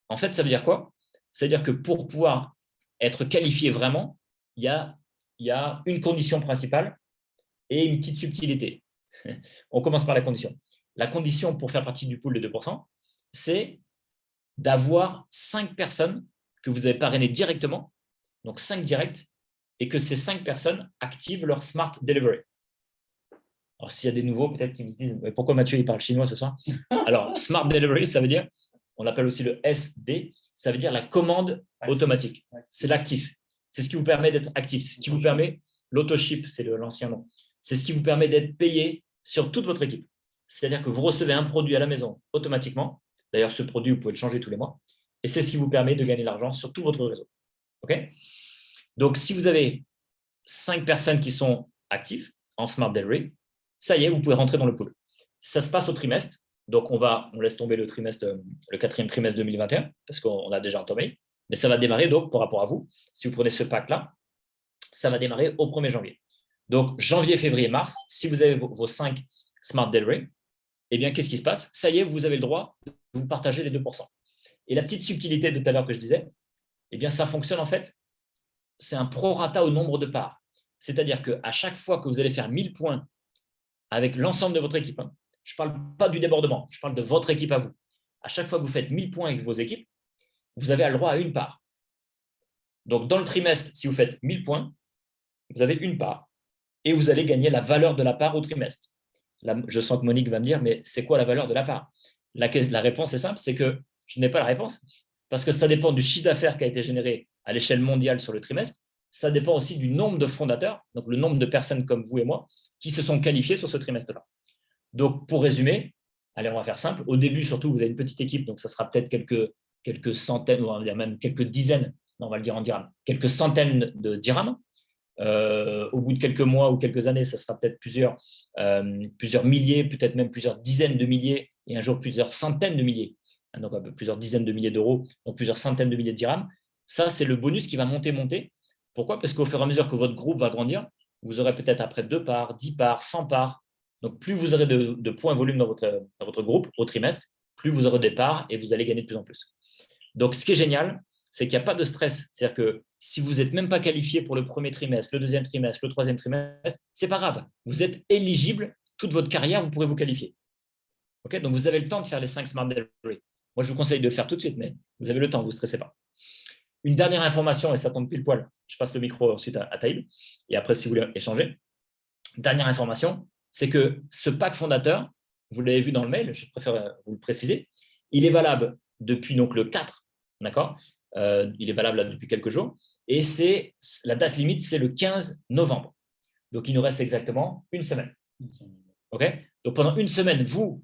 en fait, ça veut dire quoi? Ça veut dire que pour pouvoir être qualifié vraiment, il y a une condition principale, et une petite subtilité. On commence par la condition. La condition pour faire partie du pool de 2%, c'est d'avoir 5 personnes que vous avez parrainées directement, donc 5 directs, et que ces 5 personnes activent leur Smart Delivery. Alors, s'il y a des nouveaux, peut-être qui me disent « Mais pourquoi Mathieu, il parle chinois ce soir ?» Alors, Smart Delivery, ça veut dire, on l'appelle aussi le SD, ça veut dire la commande automatique. C'est l'actif. C'est ce qui vous permet d'être actif. Ce qui vous permet, l'auto-ship, c'est l'ancien nom, c'est ce qui vous permet d'être payé sur toute votre équipe. C'est-à-dire que vous recevez un produit à la maison automatiquement. D'ailleurs, ce produit, vous pouvez le changer tous les mois. Et c'est ce qui vous permet de gagner de l'argent sur tout votre réseau. Okay. Donc, si vous avez 5 personnes qui sont actives en Smart Delivery, ça y est, vous pouvez rentrer dans le pool. Ça se passe au trimestre. Donc, on laisse tomber le 4e trimestre 2021 parce qu'on a déjà entamé. Mais ça va démarrer donc par rapport à vous. Si vous prenez ce pack-là, ça va démarrer au 1er janvier. Donc, janvier, février, mars, si vous avez vos 5 Smart Delivery, eh bien, qu'est-ce qui se passe? Ça y est, vous avez le droit de vous partager les 2%. Et la petite subtilité de tout à l'heure que je disais, eh bien, ça fonctionne en fait, c'est un prorata au nombre de parts. C'est-à-dire qu'à chaque fois que vous allez faire 1000 points avec l'ensemble de votre équipe, je ne parle pas du débordement, je parle de votre équipe à vous. À chaque fois que vous faites 1000 points avec vos équipes, vous avez le droit à une part. Donc, dans le trimestre, si vous faites 1000 points, vous avez une part et vous allez gagner la valeur de la part au trimestre. Là, je sens que Monique va me dire, mais c'est quoi la valeur de la part? La réponse est simple, c'est que je n'ai pas la réponse parce que ça dépend du chiffre d'affaires qui a été généré à l'échelle mondiale sur le trimestre. Ça dépend aussi du nombre de fondateurs, donc le nombre de personnes comme vous et moi, qui se sont qualifiées sur ce trimestre-là. Donc, pour résumer, allez, on va faire simple. Au début, surtout, vous avez une petite équipe, donc ça sera peut-être quelques centaines, ou on va dire même quelques dizaines, non, on va le dire en dirhams, quelques centaines de dirhams. Au bout de quelques mois ou quelques années, ça sera peut-être plusieurs milliers, peut-être même plusieurs dizaines de milliers, et un jour plusieurs centaines de milliers. Donc, plusieurs dizaines de milliers d'euros, donc plusieurs centaines de milliers de dirhams. Ça, c'est le bonus qui va monter. Pourquoi? Parce qu'au fur et à mesure que votre groupe va grandir, vous aurez peut-être après 2 parts, 10 parts, 100 parts. Donc, plus vous aurez de points volume dans votre groupe au trimestre, plus vous aurez des parts et vous allez gagner de plus en plus. Donc, ce qui est génial, c'est qu'il n'y a pas de stress. C'est-à-dire que si vous n'êtes même pas qualifié pour le premier trimestre, le deuxième trimestre, le troisième trimestre, ce n'est pas grave. Vous êtes éligible, toute votre carrière, vous pourrez vous qualifier. Okay, donc, vous avez le temps de faire les 5 Smart Delivery. Moi, je vous conseille de le faire tout de suite, mais vous avez le temps, vous ne stressez pas. Une dernière information, et ça tombe pile poil, je passe le micro ensuite à Taïb, et après, si vous voulez échanger. Dernière information, c'est que ce pack fondateur, vous l'avez vu dans le mail, je préfère vous le préciser, il est valable depuis donc, le 4, d'accord, il est valable là, depuis quelques jours, et la date limite, c'est le 15 novembre. Donc, il nous reste exactement une semaine. Okay, donc, pendant une semaine, vous,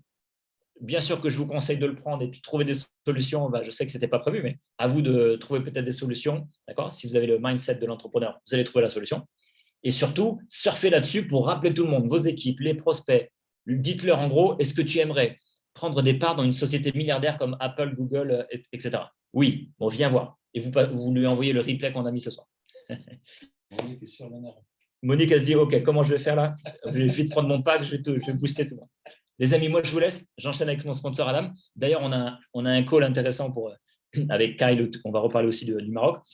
bien sûr que je vous conseille de le prendre et puis de trouver des solutions. Je sais que ce n'était pas prévu, mais à vous de trouver peut-être des solutions. D'accord ? Si vous avez le mindset de l'entrepreneur, vous allez trouver la solution. Et surtout, surfez là-dessus pour rappeler tout le monde, vos équipes, les prospects. Dites-leur en gros, est-ce que tu aimerais prendre des parts dans une société milliardaire comme Apple, Google, etc. Oui, bon, viens voir. Et vous lui envoyez le replay qu'on a mis ce soir. Monique est sur le nerf. Monique, elle se dit, OK, comment je vais faire là? Je vais vite prendre mon pack, je vais booster tout. Les amis, moi, je vous laisse. J'enchaîne avec mon sponsor Adam. D'ailleurs, on a un call intéressant avec Kyle. On va reparler aussi du Maroc.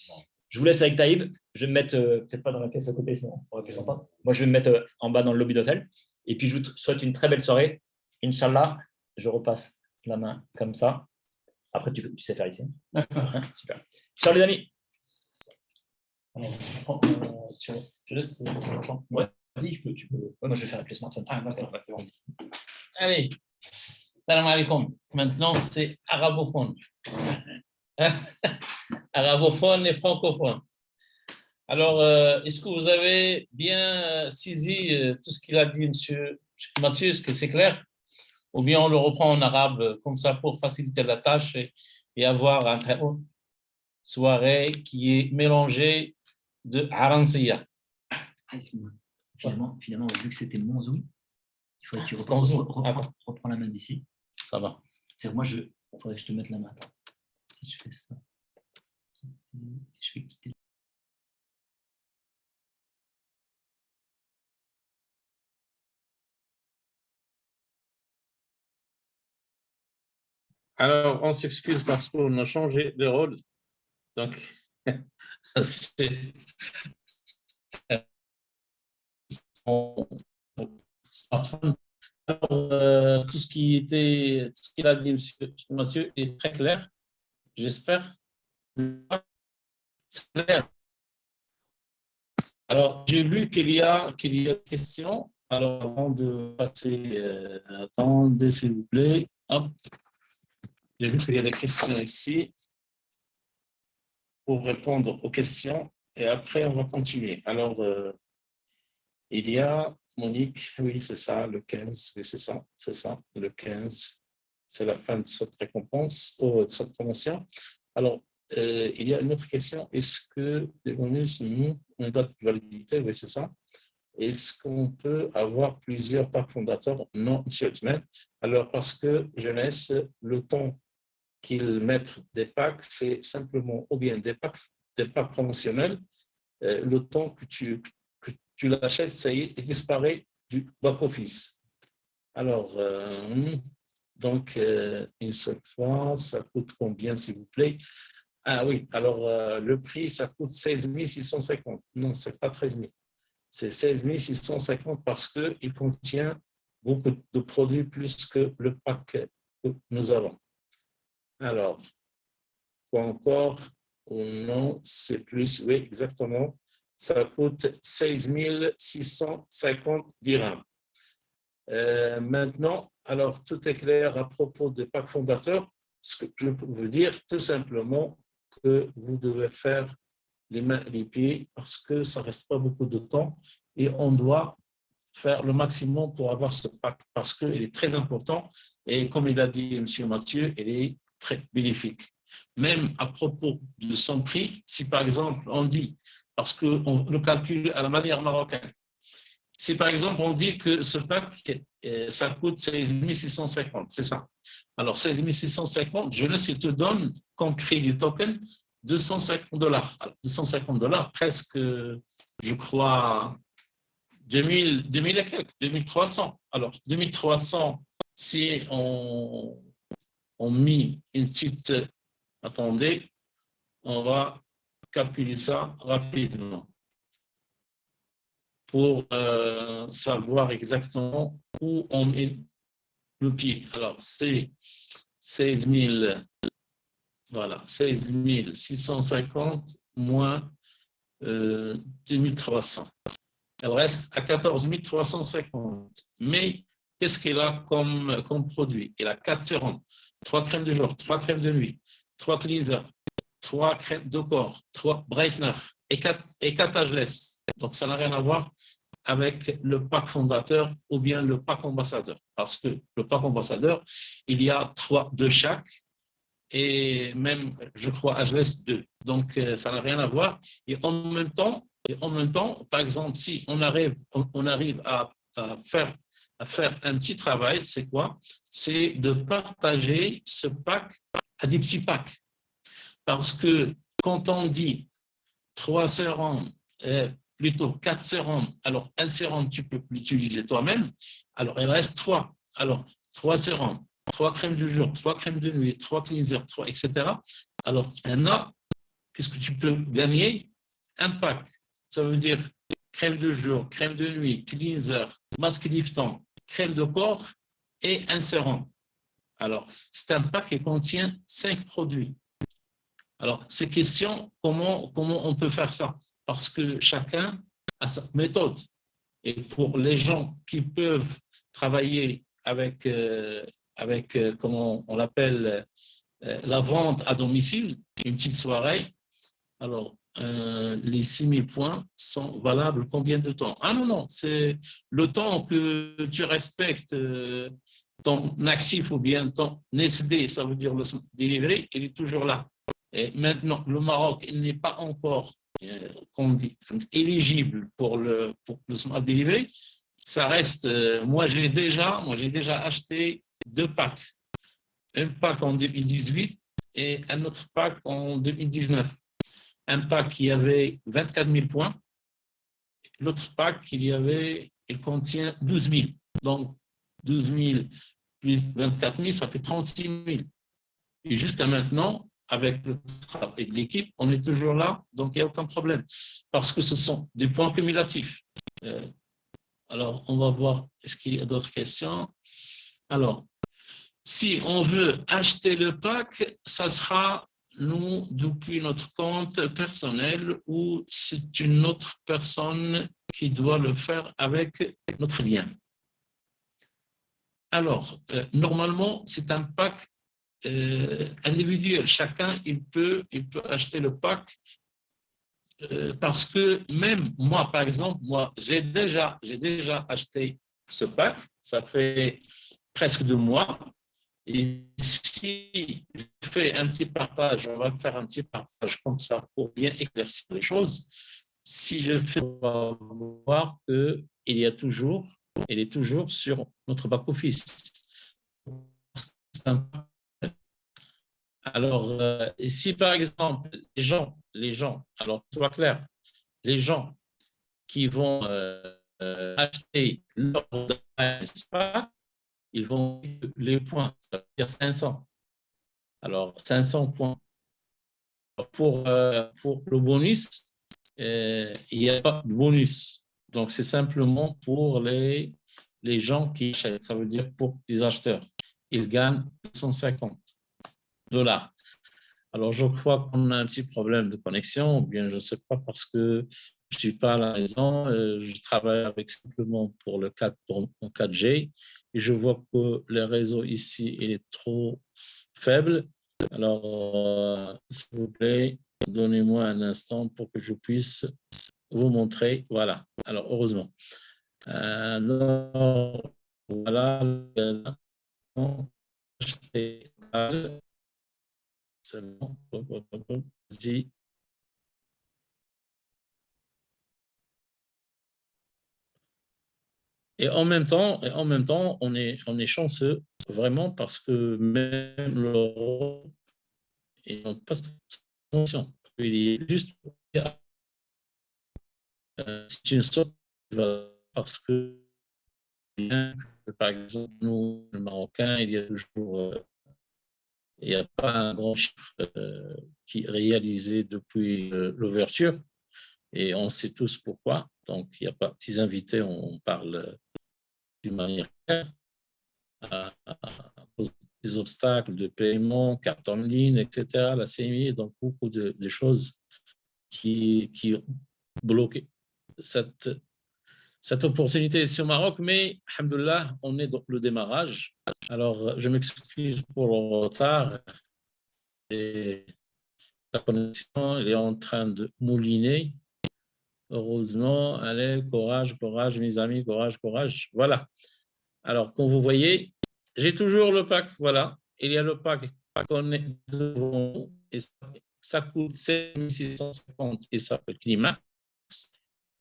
Je vous laisse avec Taïb. Je vais me mettre, peut-être pas dans la pièce à côté, sinon on aurait pu s'entendre. Moi, je vais me mettre en bas dans le lobby d'hôtel. Et puis, je vous souhaite une très belle soirée. Inch'Allah, je repasse la main comme ça. Après, tu sais faire ici. D'accord. Super. Ciao, les amis. Tu laisses. Ouais. Oui, tu peux. Ouais, moi, je vais faire avec les smartphones. Ah, d'accord, c'est bon. Allez, salam alaikum. Maintenant, c'est arabophone. Arabophone et francophone. Alors, est-ce que vous avez bien saisi tout ce qu'il a dit, M. Mathieu? Est-ce que c'est clair? Ou bien on le reprend en arabe comme ça pour faciliter la tâche et avoir une très bonne soirée qui est mélangée de Haransiya. Finalement, vu que c'était mon zoom, il faudrait que tu reprends la main d'ici. Ça va. Moi, il faudrait que je te mette la main. Si je fais ça, si je fais quitter. Alors, on s'excuse parce qu'on a changé de rôle. Donc, smartphone. Alors, tout ce qu'il a dit, monsieur, est très clair, j'espère. C'est clair. Alors, j'ai lu qu'il y a des questions. Alors, avant de passer, attendez, s'il vous plaît. Hop. J'ai vu qu'il y a des questions ici pour répondre aux questions et après, on va continuer. Alors, il y a Monique, oui, c'est ça, le 15, oui, c'est ça, le 15, c'est la fin de cette récompense, de cette promotion. Alors, il y a une autre question, est-ce que les bonus ont une date de validité? Oui, c'est ça. Est-ce qu'on peut avoir plusieurs packs fondateurs? Non, monsieur Ahmed. Alors, parce que jeunesse, le temps qu'ils mettent des packs, c'est simplement ou bien des packs promotionnels, le temps que tu l'achètes, ça y est, il disparaît du back-office. Alors, donc, une seule fois, ça coûte combien, s'il vous plaît? Ah oui, alors le prix, ça coûte 16 650. Non, ce n'est pas 13 000. C'est 16 650 parce qu'il contient beaucoup de produits plus que le pack que nous avons. Alors, quoi encore? Non, c'est plus, oui, exactement. Ça coûte 16 650 dirhams. Maintenant, alors tout est clair à propos des packs fondateurs. Ce que je peux vous dire, tout simplement, que vous devez faire les mains et les pieds parce que ça ne reste pas beaucoup de temps et on doit faire le maximum pour avoir ce pack parce qu'il est très important et comme il a dit M. Mathieu, il est très bénéfique. Même à propos de son prix, si par exemple on dit, parce qu'on le calcule à la manière marocaine, si par exemple on dit que ce pack, ça coûte 16 650, c'est ça. Alors 16 650, je laisse, il te donne comme prix du token $250. Alors, $250, presque, je crois, 2000 et quelques, 2300. Alors 2300, si on met une petite, attendez, on va calculer ça rapidement pour savoir exactement où on met le pied. Alors, c'est 16 000, voilà, 16 650 moins 2300. Elle reste à 14 350. Mais qu'est-ce qu'elle a comme produit? Elle a 4 sérums, 3 crèmes de jour, 3 crèmes de nuit, 3 cleansers, 3 crèmes de corps, 3 brighteners et 4 ageless. Donc, ça n'a rien à voir avec le pack fondateur ou bien le pack ambassadeur. Parce que le pack ambassadeur, il y a 3 de chaque et même, je crois, ageless 2. Donc, ça n'a rien à voir. Et en même temps, par exemple, si on arrive à faire un petit travail, c'est quoi? C'est de partager ce pack à des petits packs. Parce que quand on dit 3 sérums, plutôt 4 sérums, alors un sérum, tu peux l'utiliser toi-même, alors il reste 3. Alors, 3 sérums, 3 crèmes de jour, 3 crèmes de nuit, 3 cleansers, 3, etc. Alors, qu'est-ce que tu peux gagner? Un pack. Ça veut dire crème de jour, crème de nuit, cleanser, masque liftant, crème de corps et un sérum. Alors, c'est un pack qui contient 5 produits. Alors, ces questions, comment on peut faire ça? Parce que chacun a sa méthode. Et pour les gens qui peuvent travailler avec comment on l'appelle, la vente à domicile, une petite soirée, alors les 6 000 points sont valables combien de temps? Ah non, c'est le temps que tu respectes ton actif ou bien ton SD, ça veut dire le delivery, il est toujours là. Et maintenant, le Maroc, il n'est pas encore éligible pour le smart delivery. Ça reste, moi j'ai déjà acheté 2 packs. Un pack en 2018 et un autre pack en 2019. Un pack qui avait 24 000 points. L'autre pack, il contient 12 000. Donc, 12 000 plus 24 000, ça fait 36 000. Et jusqu'à maintenant, avec l'équipe, on est toujours là, donc il n'y a aucun problème. Parce que ce sont des points cumulatifs. Alors, on va voir, est-ce qu'il y a d'autres questions? Alors, si on veut acheter le pack, ça sera nous depuis notre compte personnel ou c'est une autre personne qui doit le faire avec notre lien. Alors, normalement, c'est un pack individuel. Chacun, il peut acheter le pack parce que même moi, par exemple, moi, j'ai déjà acheté ce pack. Ça fait presque 2 mois. Et si je fais un petit partage, on va faire un petit partage comme ça pour bien éclaircir les choses. Si je fais, on va voir qu'il est toujours sur notre back-office. Alors, si par exemple, les gens, alors soit clair, les gens qui vont acheter leur pack, ils vont les points, ça veut dire 500. Alors, 500 points. Pour le bonus, il n'y a pas de bonus. Donc, c'est simplement pour les gens qui achètent. Ça veut dire pour les acheteurs. Ils gagnent $250. Alors, je crois qu'on a un petit problème de connexion, ou bien je ne sais pas parce que je ne suis pas à la maison. Je travaille avec simplement pour le 4G et je vois que le réseau ici il est trop faible. Alors, s'il vous plaît, donnez-moi un instant pour que je puisse vous montrer. Voilà. Alors, heureusement. Alors, voilà. C'est bon. Vas-y. Et en même temps, on est chanceux vraiment parce que même l'euro, et on passe attention, il est juste c'est une sorte parce que par exemple nous les Marocains, il y a toujours il n'y a pas un grand chiffre qui est réalisé depuis l'ouverture et on sait tous pourquoi. Donc il n'y a pas petits invités, on parle d'une manière claire. Des obstacles de paiement, carte en ligne, etc. La CMI, donc beaucoup de choses qui bloquent cette opportunité ici au Maroc, mais alhamdoulilah, on est dans le démarrage. Alors, je m'excuse pour le retard. Et la connexion elle est en train de mouliner. Heureusement, allez, courage, mes amis, courage. Voilà. Alors, comme vous voyez, j'ai toujours le pack, voilà. Il y a le pack qu'on est devant nous et ça coûte 7650 et ça s'appelle Climax.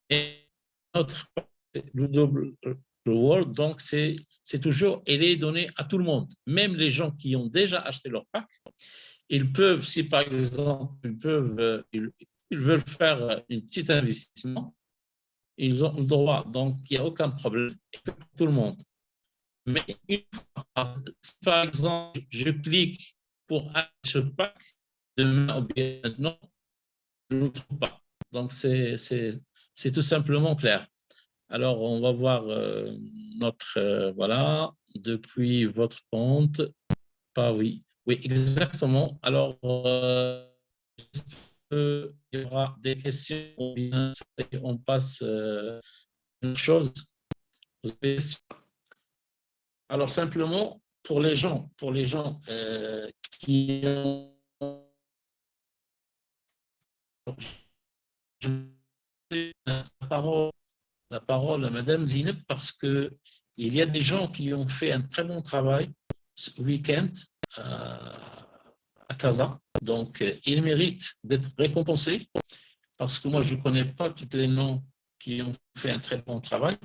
Et notre pack, c'est le double reward, donc c'est toujours, il est donné à tout le monde. Même les gens qui ont déjà acheté leur pack, ils peuvent, si par exemple, ils veulent faire un petit investissement, ils ont le droit, donc il n'y a aucun problème pour tout le monde. Mais une fois, si par exemple, je clique pour acheter ce pack, demain ou bien maintenant, je ne le trouve pas. Donc, c'est tout simplement clair. Alors, on va voir notre, voilà, depuis votre compte. Pas oui. Oui, exactement. Alors, il y aura des questions ou bien on passe une chose. Alors, simplement, pour les gens qui ont la parole à Madame Zineb parce qu'il y a des gens qui ont fait un très bon travail ce week-end à Casa. Donc, ils méritent d'être récompensés parce que moi, je ne connais pas tous les noms qui ont fait un très bon travail.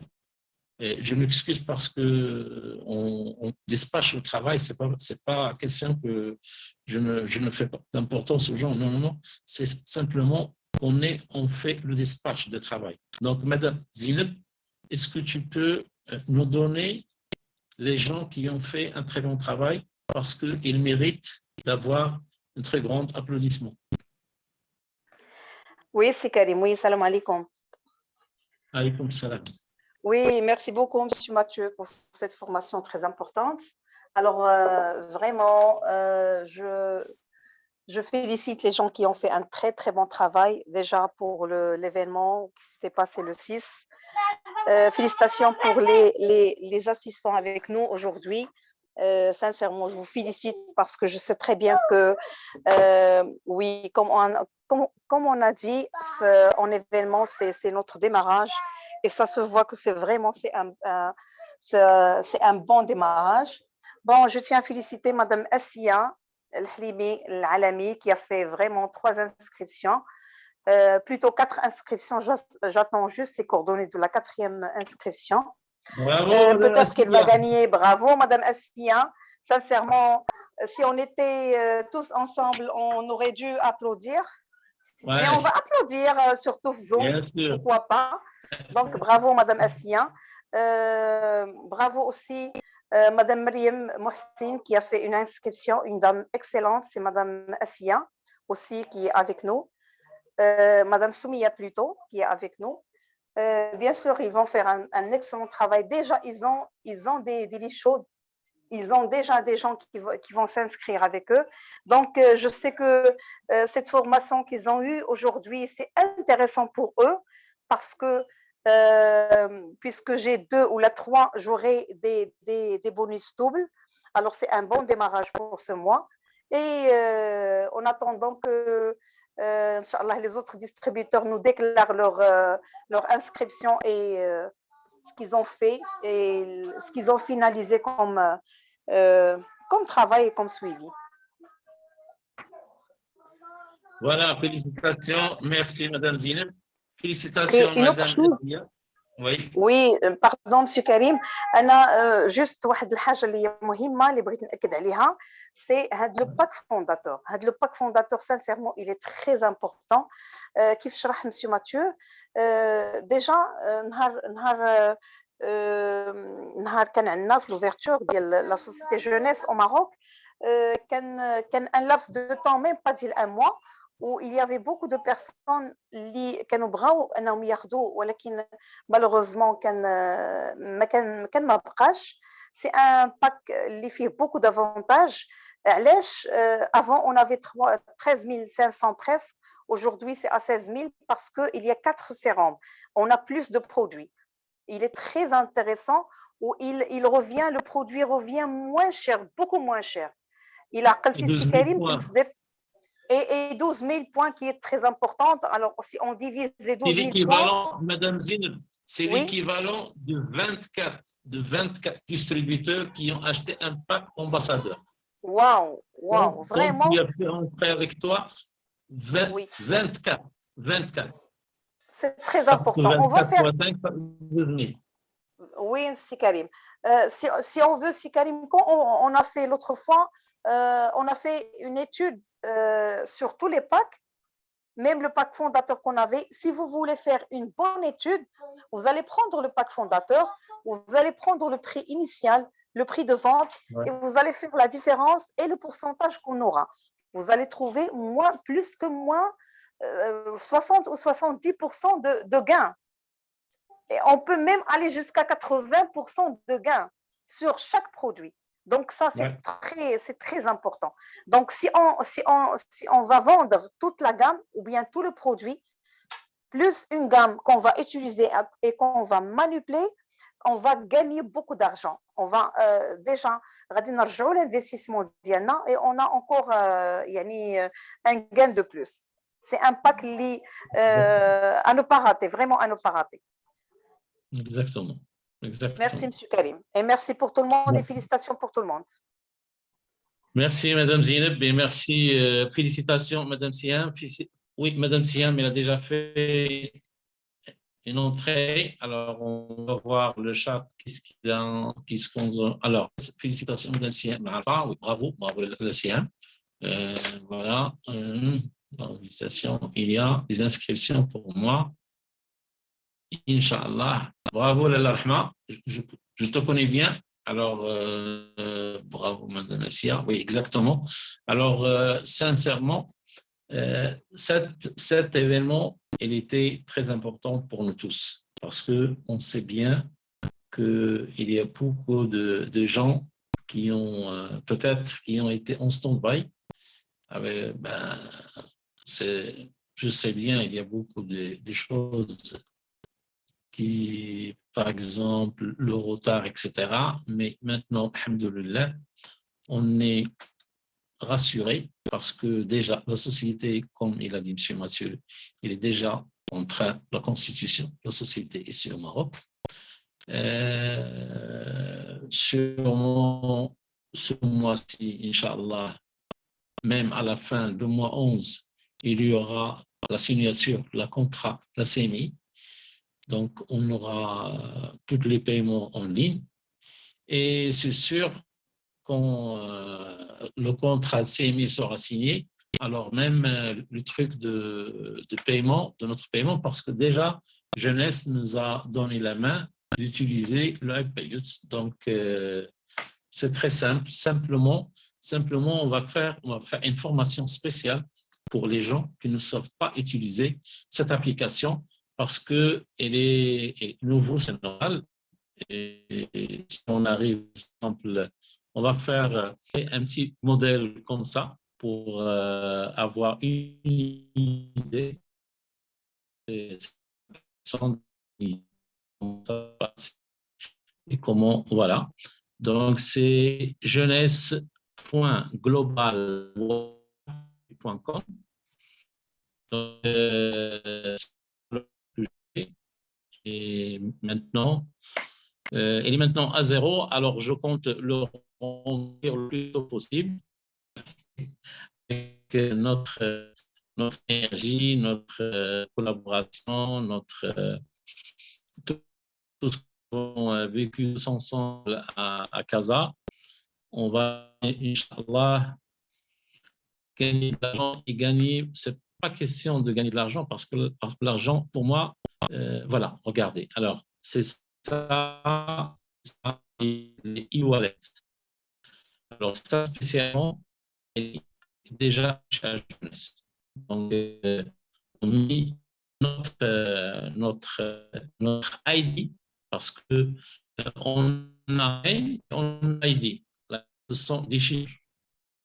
Et je m'excuse parce que on dispatche le travail, c'est pas question que je ne fais pas d'importance aux gens. Non. C'est simplement on fait le dispatch de travail. Donc, Madame Zineb, est-ce que tu peux nous donner les gens qui ont fait un très bon travail parce qu'ils méritent d'avoir un très grand applaudissement. Oui, c'est Karim. Oui, salam alaikum. Alaykoum salam. Oui, merci beaucoup, Monsieur Mathieu, pour cette formation très importante. Alors, vraiment, je félicite les gens qui ont fait un très, très bon travail déjà pour l'événement qui s'était passé le 6. Félicitations pour les assistants avec nous aujourd'hui. Sincèrement, je vous félicite parce que je sais très bien que, oui, comme on a dit, en événement, c'est notre démarrage et ça se voit que c'est un bon démarrage. Bon, je tiens à féliciter Madame Assia El-Hlimi El-Alami qui a fait vraiment 3 inscriptions. Plutôt 4 inscriptions. J'attends juste les coordonnées de la 4e inscription. Bravo, Peut-être qu'elle va gagner. Bravo, Madame Assia. Sincèrement, si on était tous ensemble, on aurait dû applaudir. Ouais. Mais on va applaudir sur TOUF Zoom. Pourquoi pas. Donc, bravo, Madame Assia. Bravo aussi, Madame Mariam Mohsin qui a fait une inscription, une dame excellente. C'est Madame Assia aussi qui est avec nous. Madame Soumia plutôt, qui est avec nous. Bien sûr, ils vont faire un excellent travail. Déjà, ils ont des listes chaudes. Ils ont déjà des gens qui vont s'inscrire avec eux. Donc, je sais que cette formation qu'ils ont eue aujourd'hui, c'est intéressant pour eux parce que puisque j'ai 2 ou 3, j'aurai des bonus doubles. Alors, c'est un bon démarrage pour ce mois. Et en attendant que Inch'Allah, les autres distributeurs nous déclarent leur inscription et ce qu'ils ont fait et ce qu'ils ont finalisé comme travail et comme suivi. Voilà, félicitations. Merci, Madame Zineb. Félicitations, Madame Assia. Oui. Oui, pardon, Monsieur Karim. أنا juste واحد الحاجة اللي هي مهمة اللي بغيت نأكد عليها c'est هاد le pack fondateur. هاد le pack fondateur, sincèrement, il est très important. كيف شرح Monsieur Mathieu. Déjà نهار كان عندنا في l'ouverture ديال la société jeunesse au Maroc كان un laps de temps même pas ديال un mois où il y avait beaucoup de personnes اللي كانوا بغاو انهم ياخذوا ولكن malheureusement كان ما بقاش. C'est un pack اللي فيه beaucoup d'avantages. علاش avant on avait 13 500 presque, aujourd'hui c'est à 16 000 parce que il y a 4 sérums. On a plus de produits. Il est très intéressant où le produit revient moins cher, beaucoup moins cher. Il a et 12 000 points qui est très importante. Alors, si on divise les 12 000 points… Madame Zineb, c'est l'équivalent de 24 distributeurs qui ont acheté un pack ambassadeur. Waouh, vraiment. Donc, il a fait entrer avec toi 24. C'est très important. On va faire… 12 000. Oui, si Karim. Si on veut, si Karim, quand on a fait l'autre fois, on a fait une étude sur tous les packs, même le pack fondateur qu'on avait. Si vous voulez faire une bonne étude, vous allez prendre le pack fondateur, vous allez prendre le prix initial, le prix de vente, et vous allez faire la différence et le pourcentage qu'on aura. Vous allez trouver plus que 60 ou 70% de gains. Et on peut même aller jusqu'à 80% de gains sur chaque produit. Donc ça, c'est très important. Donc si on va vendre toute la gamme ou bien tout le produit, plus une gamme qu'on va utiliser et qu'on va manipuler, on va gagner beaucoup d'argent. On va déjà نرجعوا l'investissement ديالنا et on a encore un gain de plus. C'est un pack à ne pas rater, vraiment à ne pas rater. Exactement. Merci, M. Karim. Et merci pour tout le monde et félicitations pour tout le monde. Merci, Madame Zineb, et merci, félicitations, Madame Siam. Oui, Madame Siam, elle a déjà fait une entrée. Alors, on va voir le chat. Alors, félicitations, Madame Siam. Oui, bravo, la Siam. Voilà. Félicitations. Il y a des inscriptions pour moi. Inch'Allah. Bravo, Lala Rahma. Je te connais bien. Alors, bravo, Madame Assia. Oui, exactement. Alors, sincèrement, cet événement, il était très important pour nous tous parce qu'on sait bien qu'il y a beaucoup de gens qui ont peut-être qui ont été en stand-by. Je sais bien, il y a beaucoup de choses qui, par exemple, le retard, etc. Mais maintenant, alhamdoulilah, on est rassuré parce que déjà, la société, comme il a dit M. Mathieu, il est déjà en train, la constitution de la société ici au Maroc. Sûrement, ce mois-ci, Inch'Allah, même à la fin du mois 11, il y aura la signature, le contrat de la CMI. Donc, on aura tous les paiements en ligne. Et c'est sûr, quand le contrat CMI sera signé, alors même le truc de paiement, de notre paiement, parce que déjà, Jeunesse nous a donné la main d'utiliser le iPayut. Donc, c'est très simple. Simplement, on va faire une formation spéciale pour les gens qui ne savent pas utiliser cette application parce qu'elle est nouveau, c'est normal. Et si on arrive, par exemple, on va faire un petit modèle comme ça pour avoir une idée et comment, voilà. Donc, c'est jeunesse.global.com. Et maintenant, il est maintenant à 0, alors je compte le remplir le plus tôt possible avec notre énergie, notre collaboration, tout ce qu'on a vécu ensemble à Casa. On va, Inch'Allah, gagner de l'argent et gagner. C'est pas question de gagner de l'argent parce que l'argent, pour moi, voilà, regardez. Alors, c'est ça, les e-wallets. Alors, ça, spécialement, est déjà chez la jeunesse. Donc, on a mis notre ID parce que on a un ID. Là, ce sont des chiffres.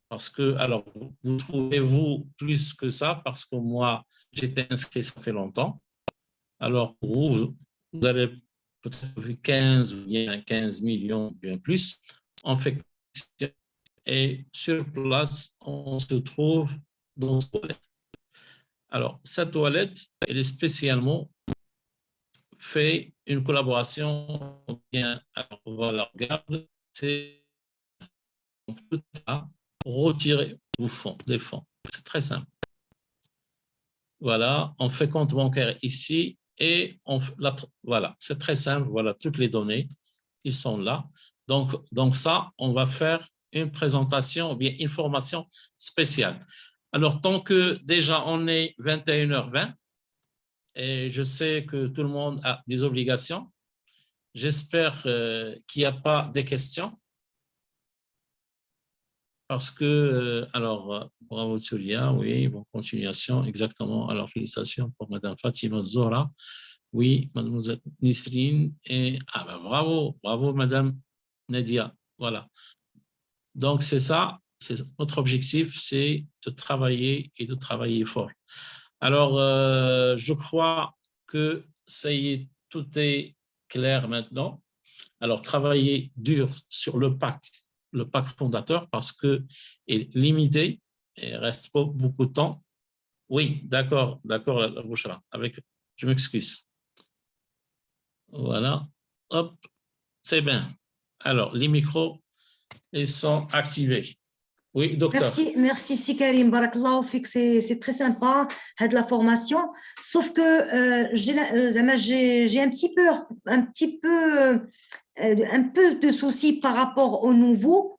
Parce que, alors, vous trouvez-vous plus que ça parce que moi, j'étais inscrit, ça fait longtemps. Alors, vous allez peut-être 15 ou bien 15 millions, bien plus. On fait et sur place, on se trouve dans cette toilette. Alors, cette toilette, elle est spécialement fait une collaboration, bien, alors, voilà, regarde, c'est retirer des fonds. C'est très simple. Voilà, on fait compte bancaire ici et voilà, c'est très simple. Voilà, toutes les données, ils sont là. Donc ça, on va faire une présentation ou bien une formation spéciale. Alors, tant que déjà on est 21h20 et je sais que tout le monde a des obligations, j'espère qu'il n'y a pas de questions. Parce que, alors, bravo Tsulia, oui, bonne continuation, exactement. Alors, félicitations pour Madame Fatima Zora, oui, Mademoiselle Nisrine, et ben, bravo Madame Nadia, voilà. Donc, c'est ça, c'est notre objectif, c'est de travailler et de travailler fort. Alors, je crois que ça y est, tout est clair maintenant. Alors, travailler dur sur le pack fondateur parce qu'il est limité et il ne reste pas beaucoup de temps. Oui, d'accord, Bouchra, je m'excuse. Voilà, hop, c'est bien. Alors, les micros, ils sont activés. Oui, docteur. Merci Sikarim, barakallahu fik, c'est très sympa, de la formation, sauf que j'ai un peu de soucis par rapport aux nouveaux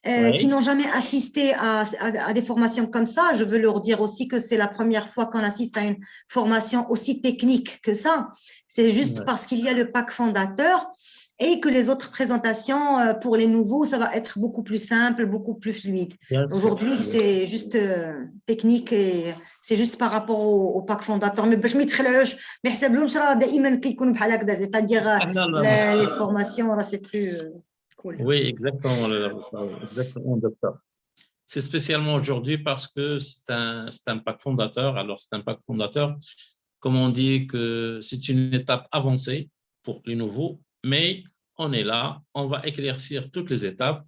qui n'ont jamais assisté à des formations comme ça. Je veux leur dire aussi que c'est la première fois qu'on assiste à une formation aussi technique que ça. C'est juste parce qu'il y a le pack fondateur. et que les autres présentations pour les nouveaux, ça va être beaucoup plus simple, beaucoup plus fluide. Aujourd'hui, c'est juste technique et c'est juste par rapport au pack fondateur. Mais باش ما يتخلعوش ما يحسبلهمش راه دائما كيكونوا بحال هكذا، c'est-à-dire les formations là c'est plus cool. Oui, exactement, exactement, docteur. C'est spécialement aujourd'hui parce que c'est un pack fondateur. Alors, c'est un pack fondateur, comme on dit que c'est une étape avancée pour les nouveaux, mais on est là, on va éclaircir toutes les étapes.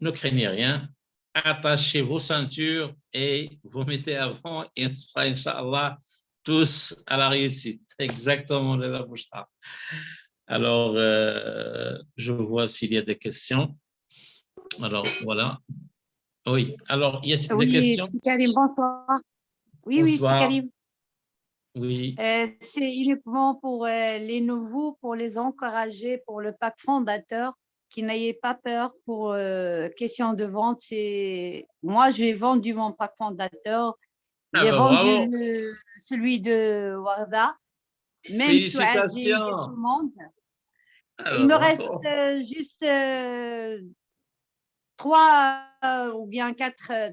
Ne craignez rien, attachez vos ceintures et vous mettez avant et on sera, Inch'Allah, tous à la réussite. Exactement, la Bouchra. Alors, je vois s'il y a des questions. Alors, voilà. Oui, alors, il y a des questions? Oui, Karim, bonsoir. Oui, bonsoir. oui, c'est Karim. Oui. C'est uniquement pour les nouveaux, pour les encourager, pour le pack fondateur, qui n'ayez pas peur pour question de vente. Moi, j'ai vendu mon pack fondateur. J'ai vendu celui de Warda. Même Souadi, tout le monde. Alors, il me reste juste 3 ou bien 4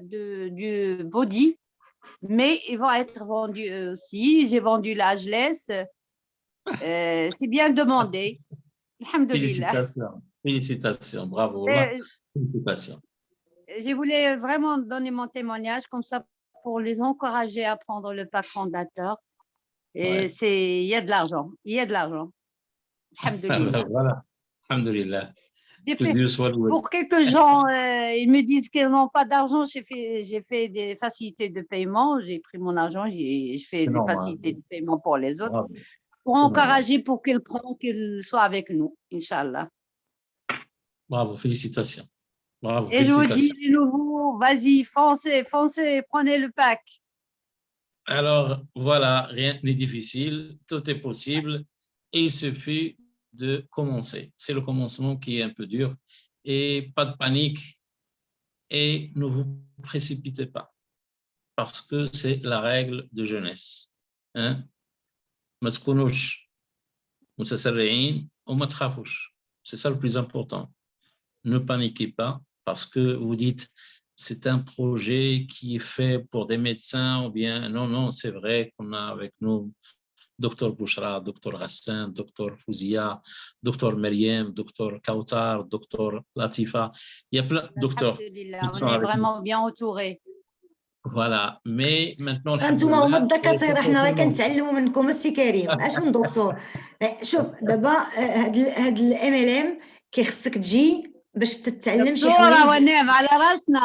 du body, mais ils vont être vendus aussi. J'ai vendu l'Ageless. C'est bien demandé. Alhamdulillah. Félicitations, bravo. Félicitations. Je voulais vraiment donner mon témoignage comme ça pour les encourager à prendre le pack fondateur. Et il y a de l'argent. Il y a de l'argent. Alhamdulillah. Voilà. Alhamdulillah. Pour quelques gens, ils me disent qu'ils n'ont pas d'argent. J'ai fait des facilités de paiement. J'ai pris mon argent, j'ai fait des facilités de paiement pour les autres. Bravo. Pour encourager, pour qu'ils soient avec nous, Inch'Allah. Bravo, félicitations. Bravo, et je vous dis, les nouveaux, vas-y, foncez, prenez le pack. Alors, voilà, rien n'est difficile, tout est possible. Et il suffit de commencer. C'est le commencement qui est un peu dur. Et pas de panique. Et ne vous précipitez pas. Parce que c'est la règle de jeunesse. Hein? ما تكونوش متسرعين وما تخافوش. C'est ça le plus important. Ne paniquez pas parce que vous dites c'est un projet qui est fait pour des médecins ou bien non, c'est vrai qu'on a avec nous Dr Bouchra, Dr Hassan, Dr Fouzia, Dr Meriem, Dr Kautar, Dr Latifa. Il y a plein de docteurs. On est vraiment bien entourés. Voilà, mais maintenant انتم هما الدكاتره حنا راه كنتعلموا منكم السي كريم اش من دكتور شوف دابا هاد الام ال ام كيخصك تجي باش تتعلم شي حوايج ونعم على راسنا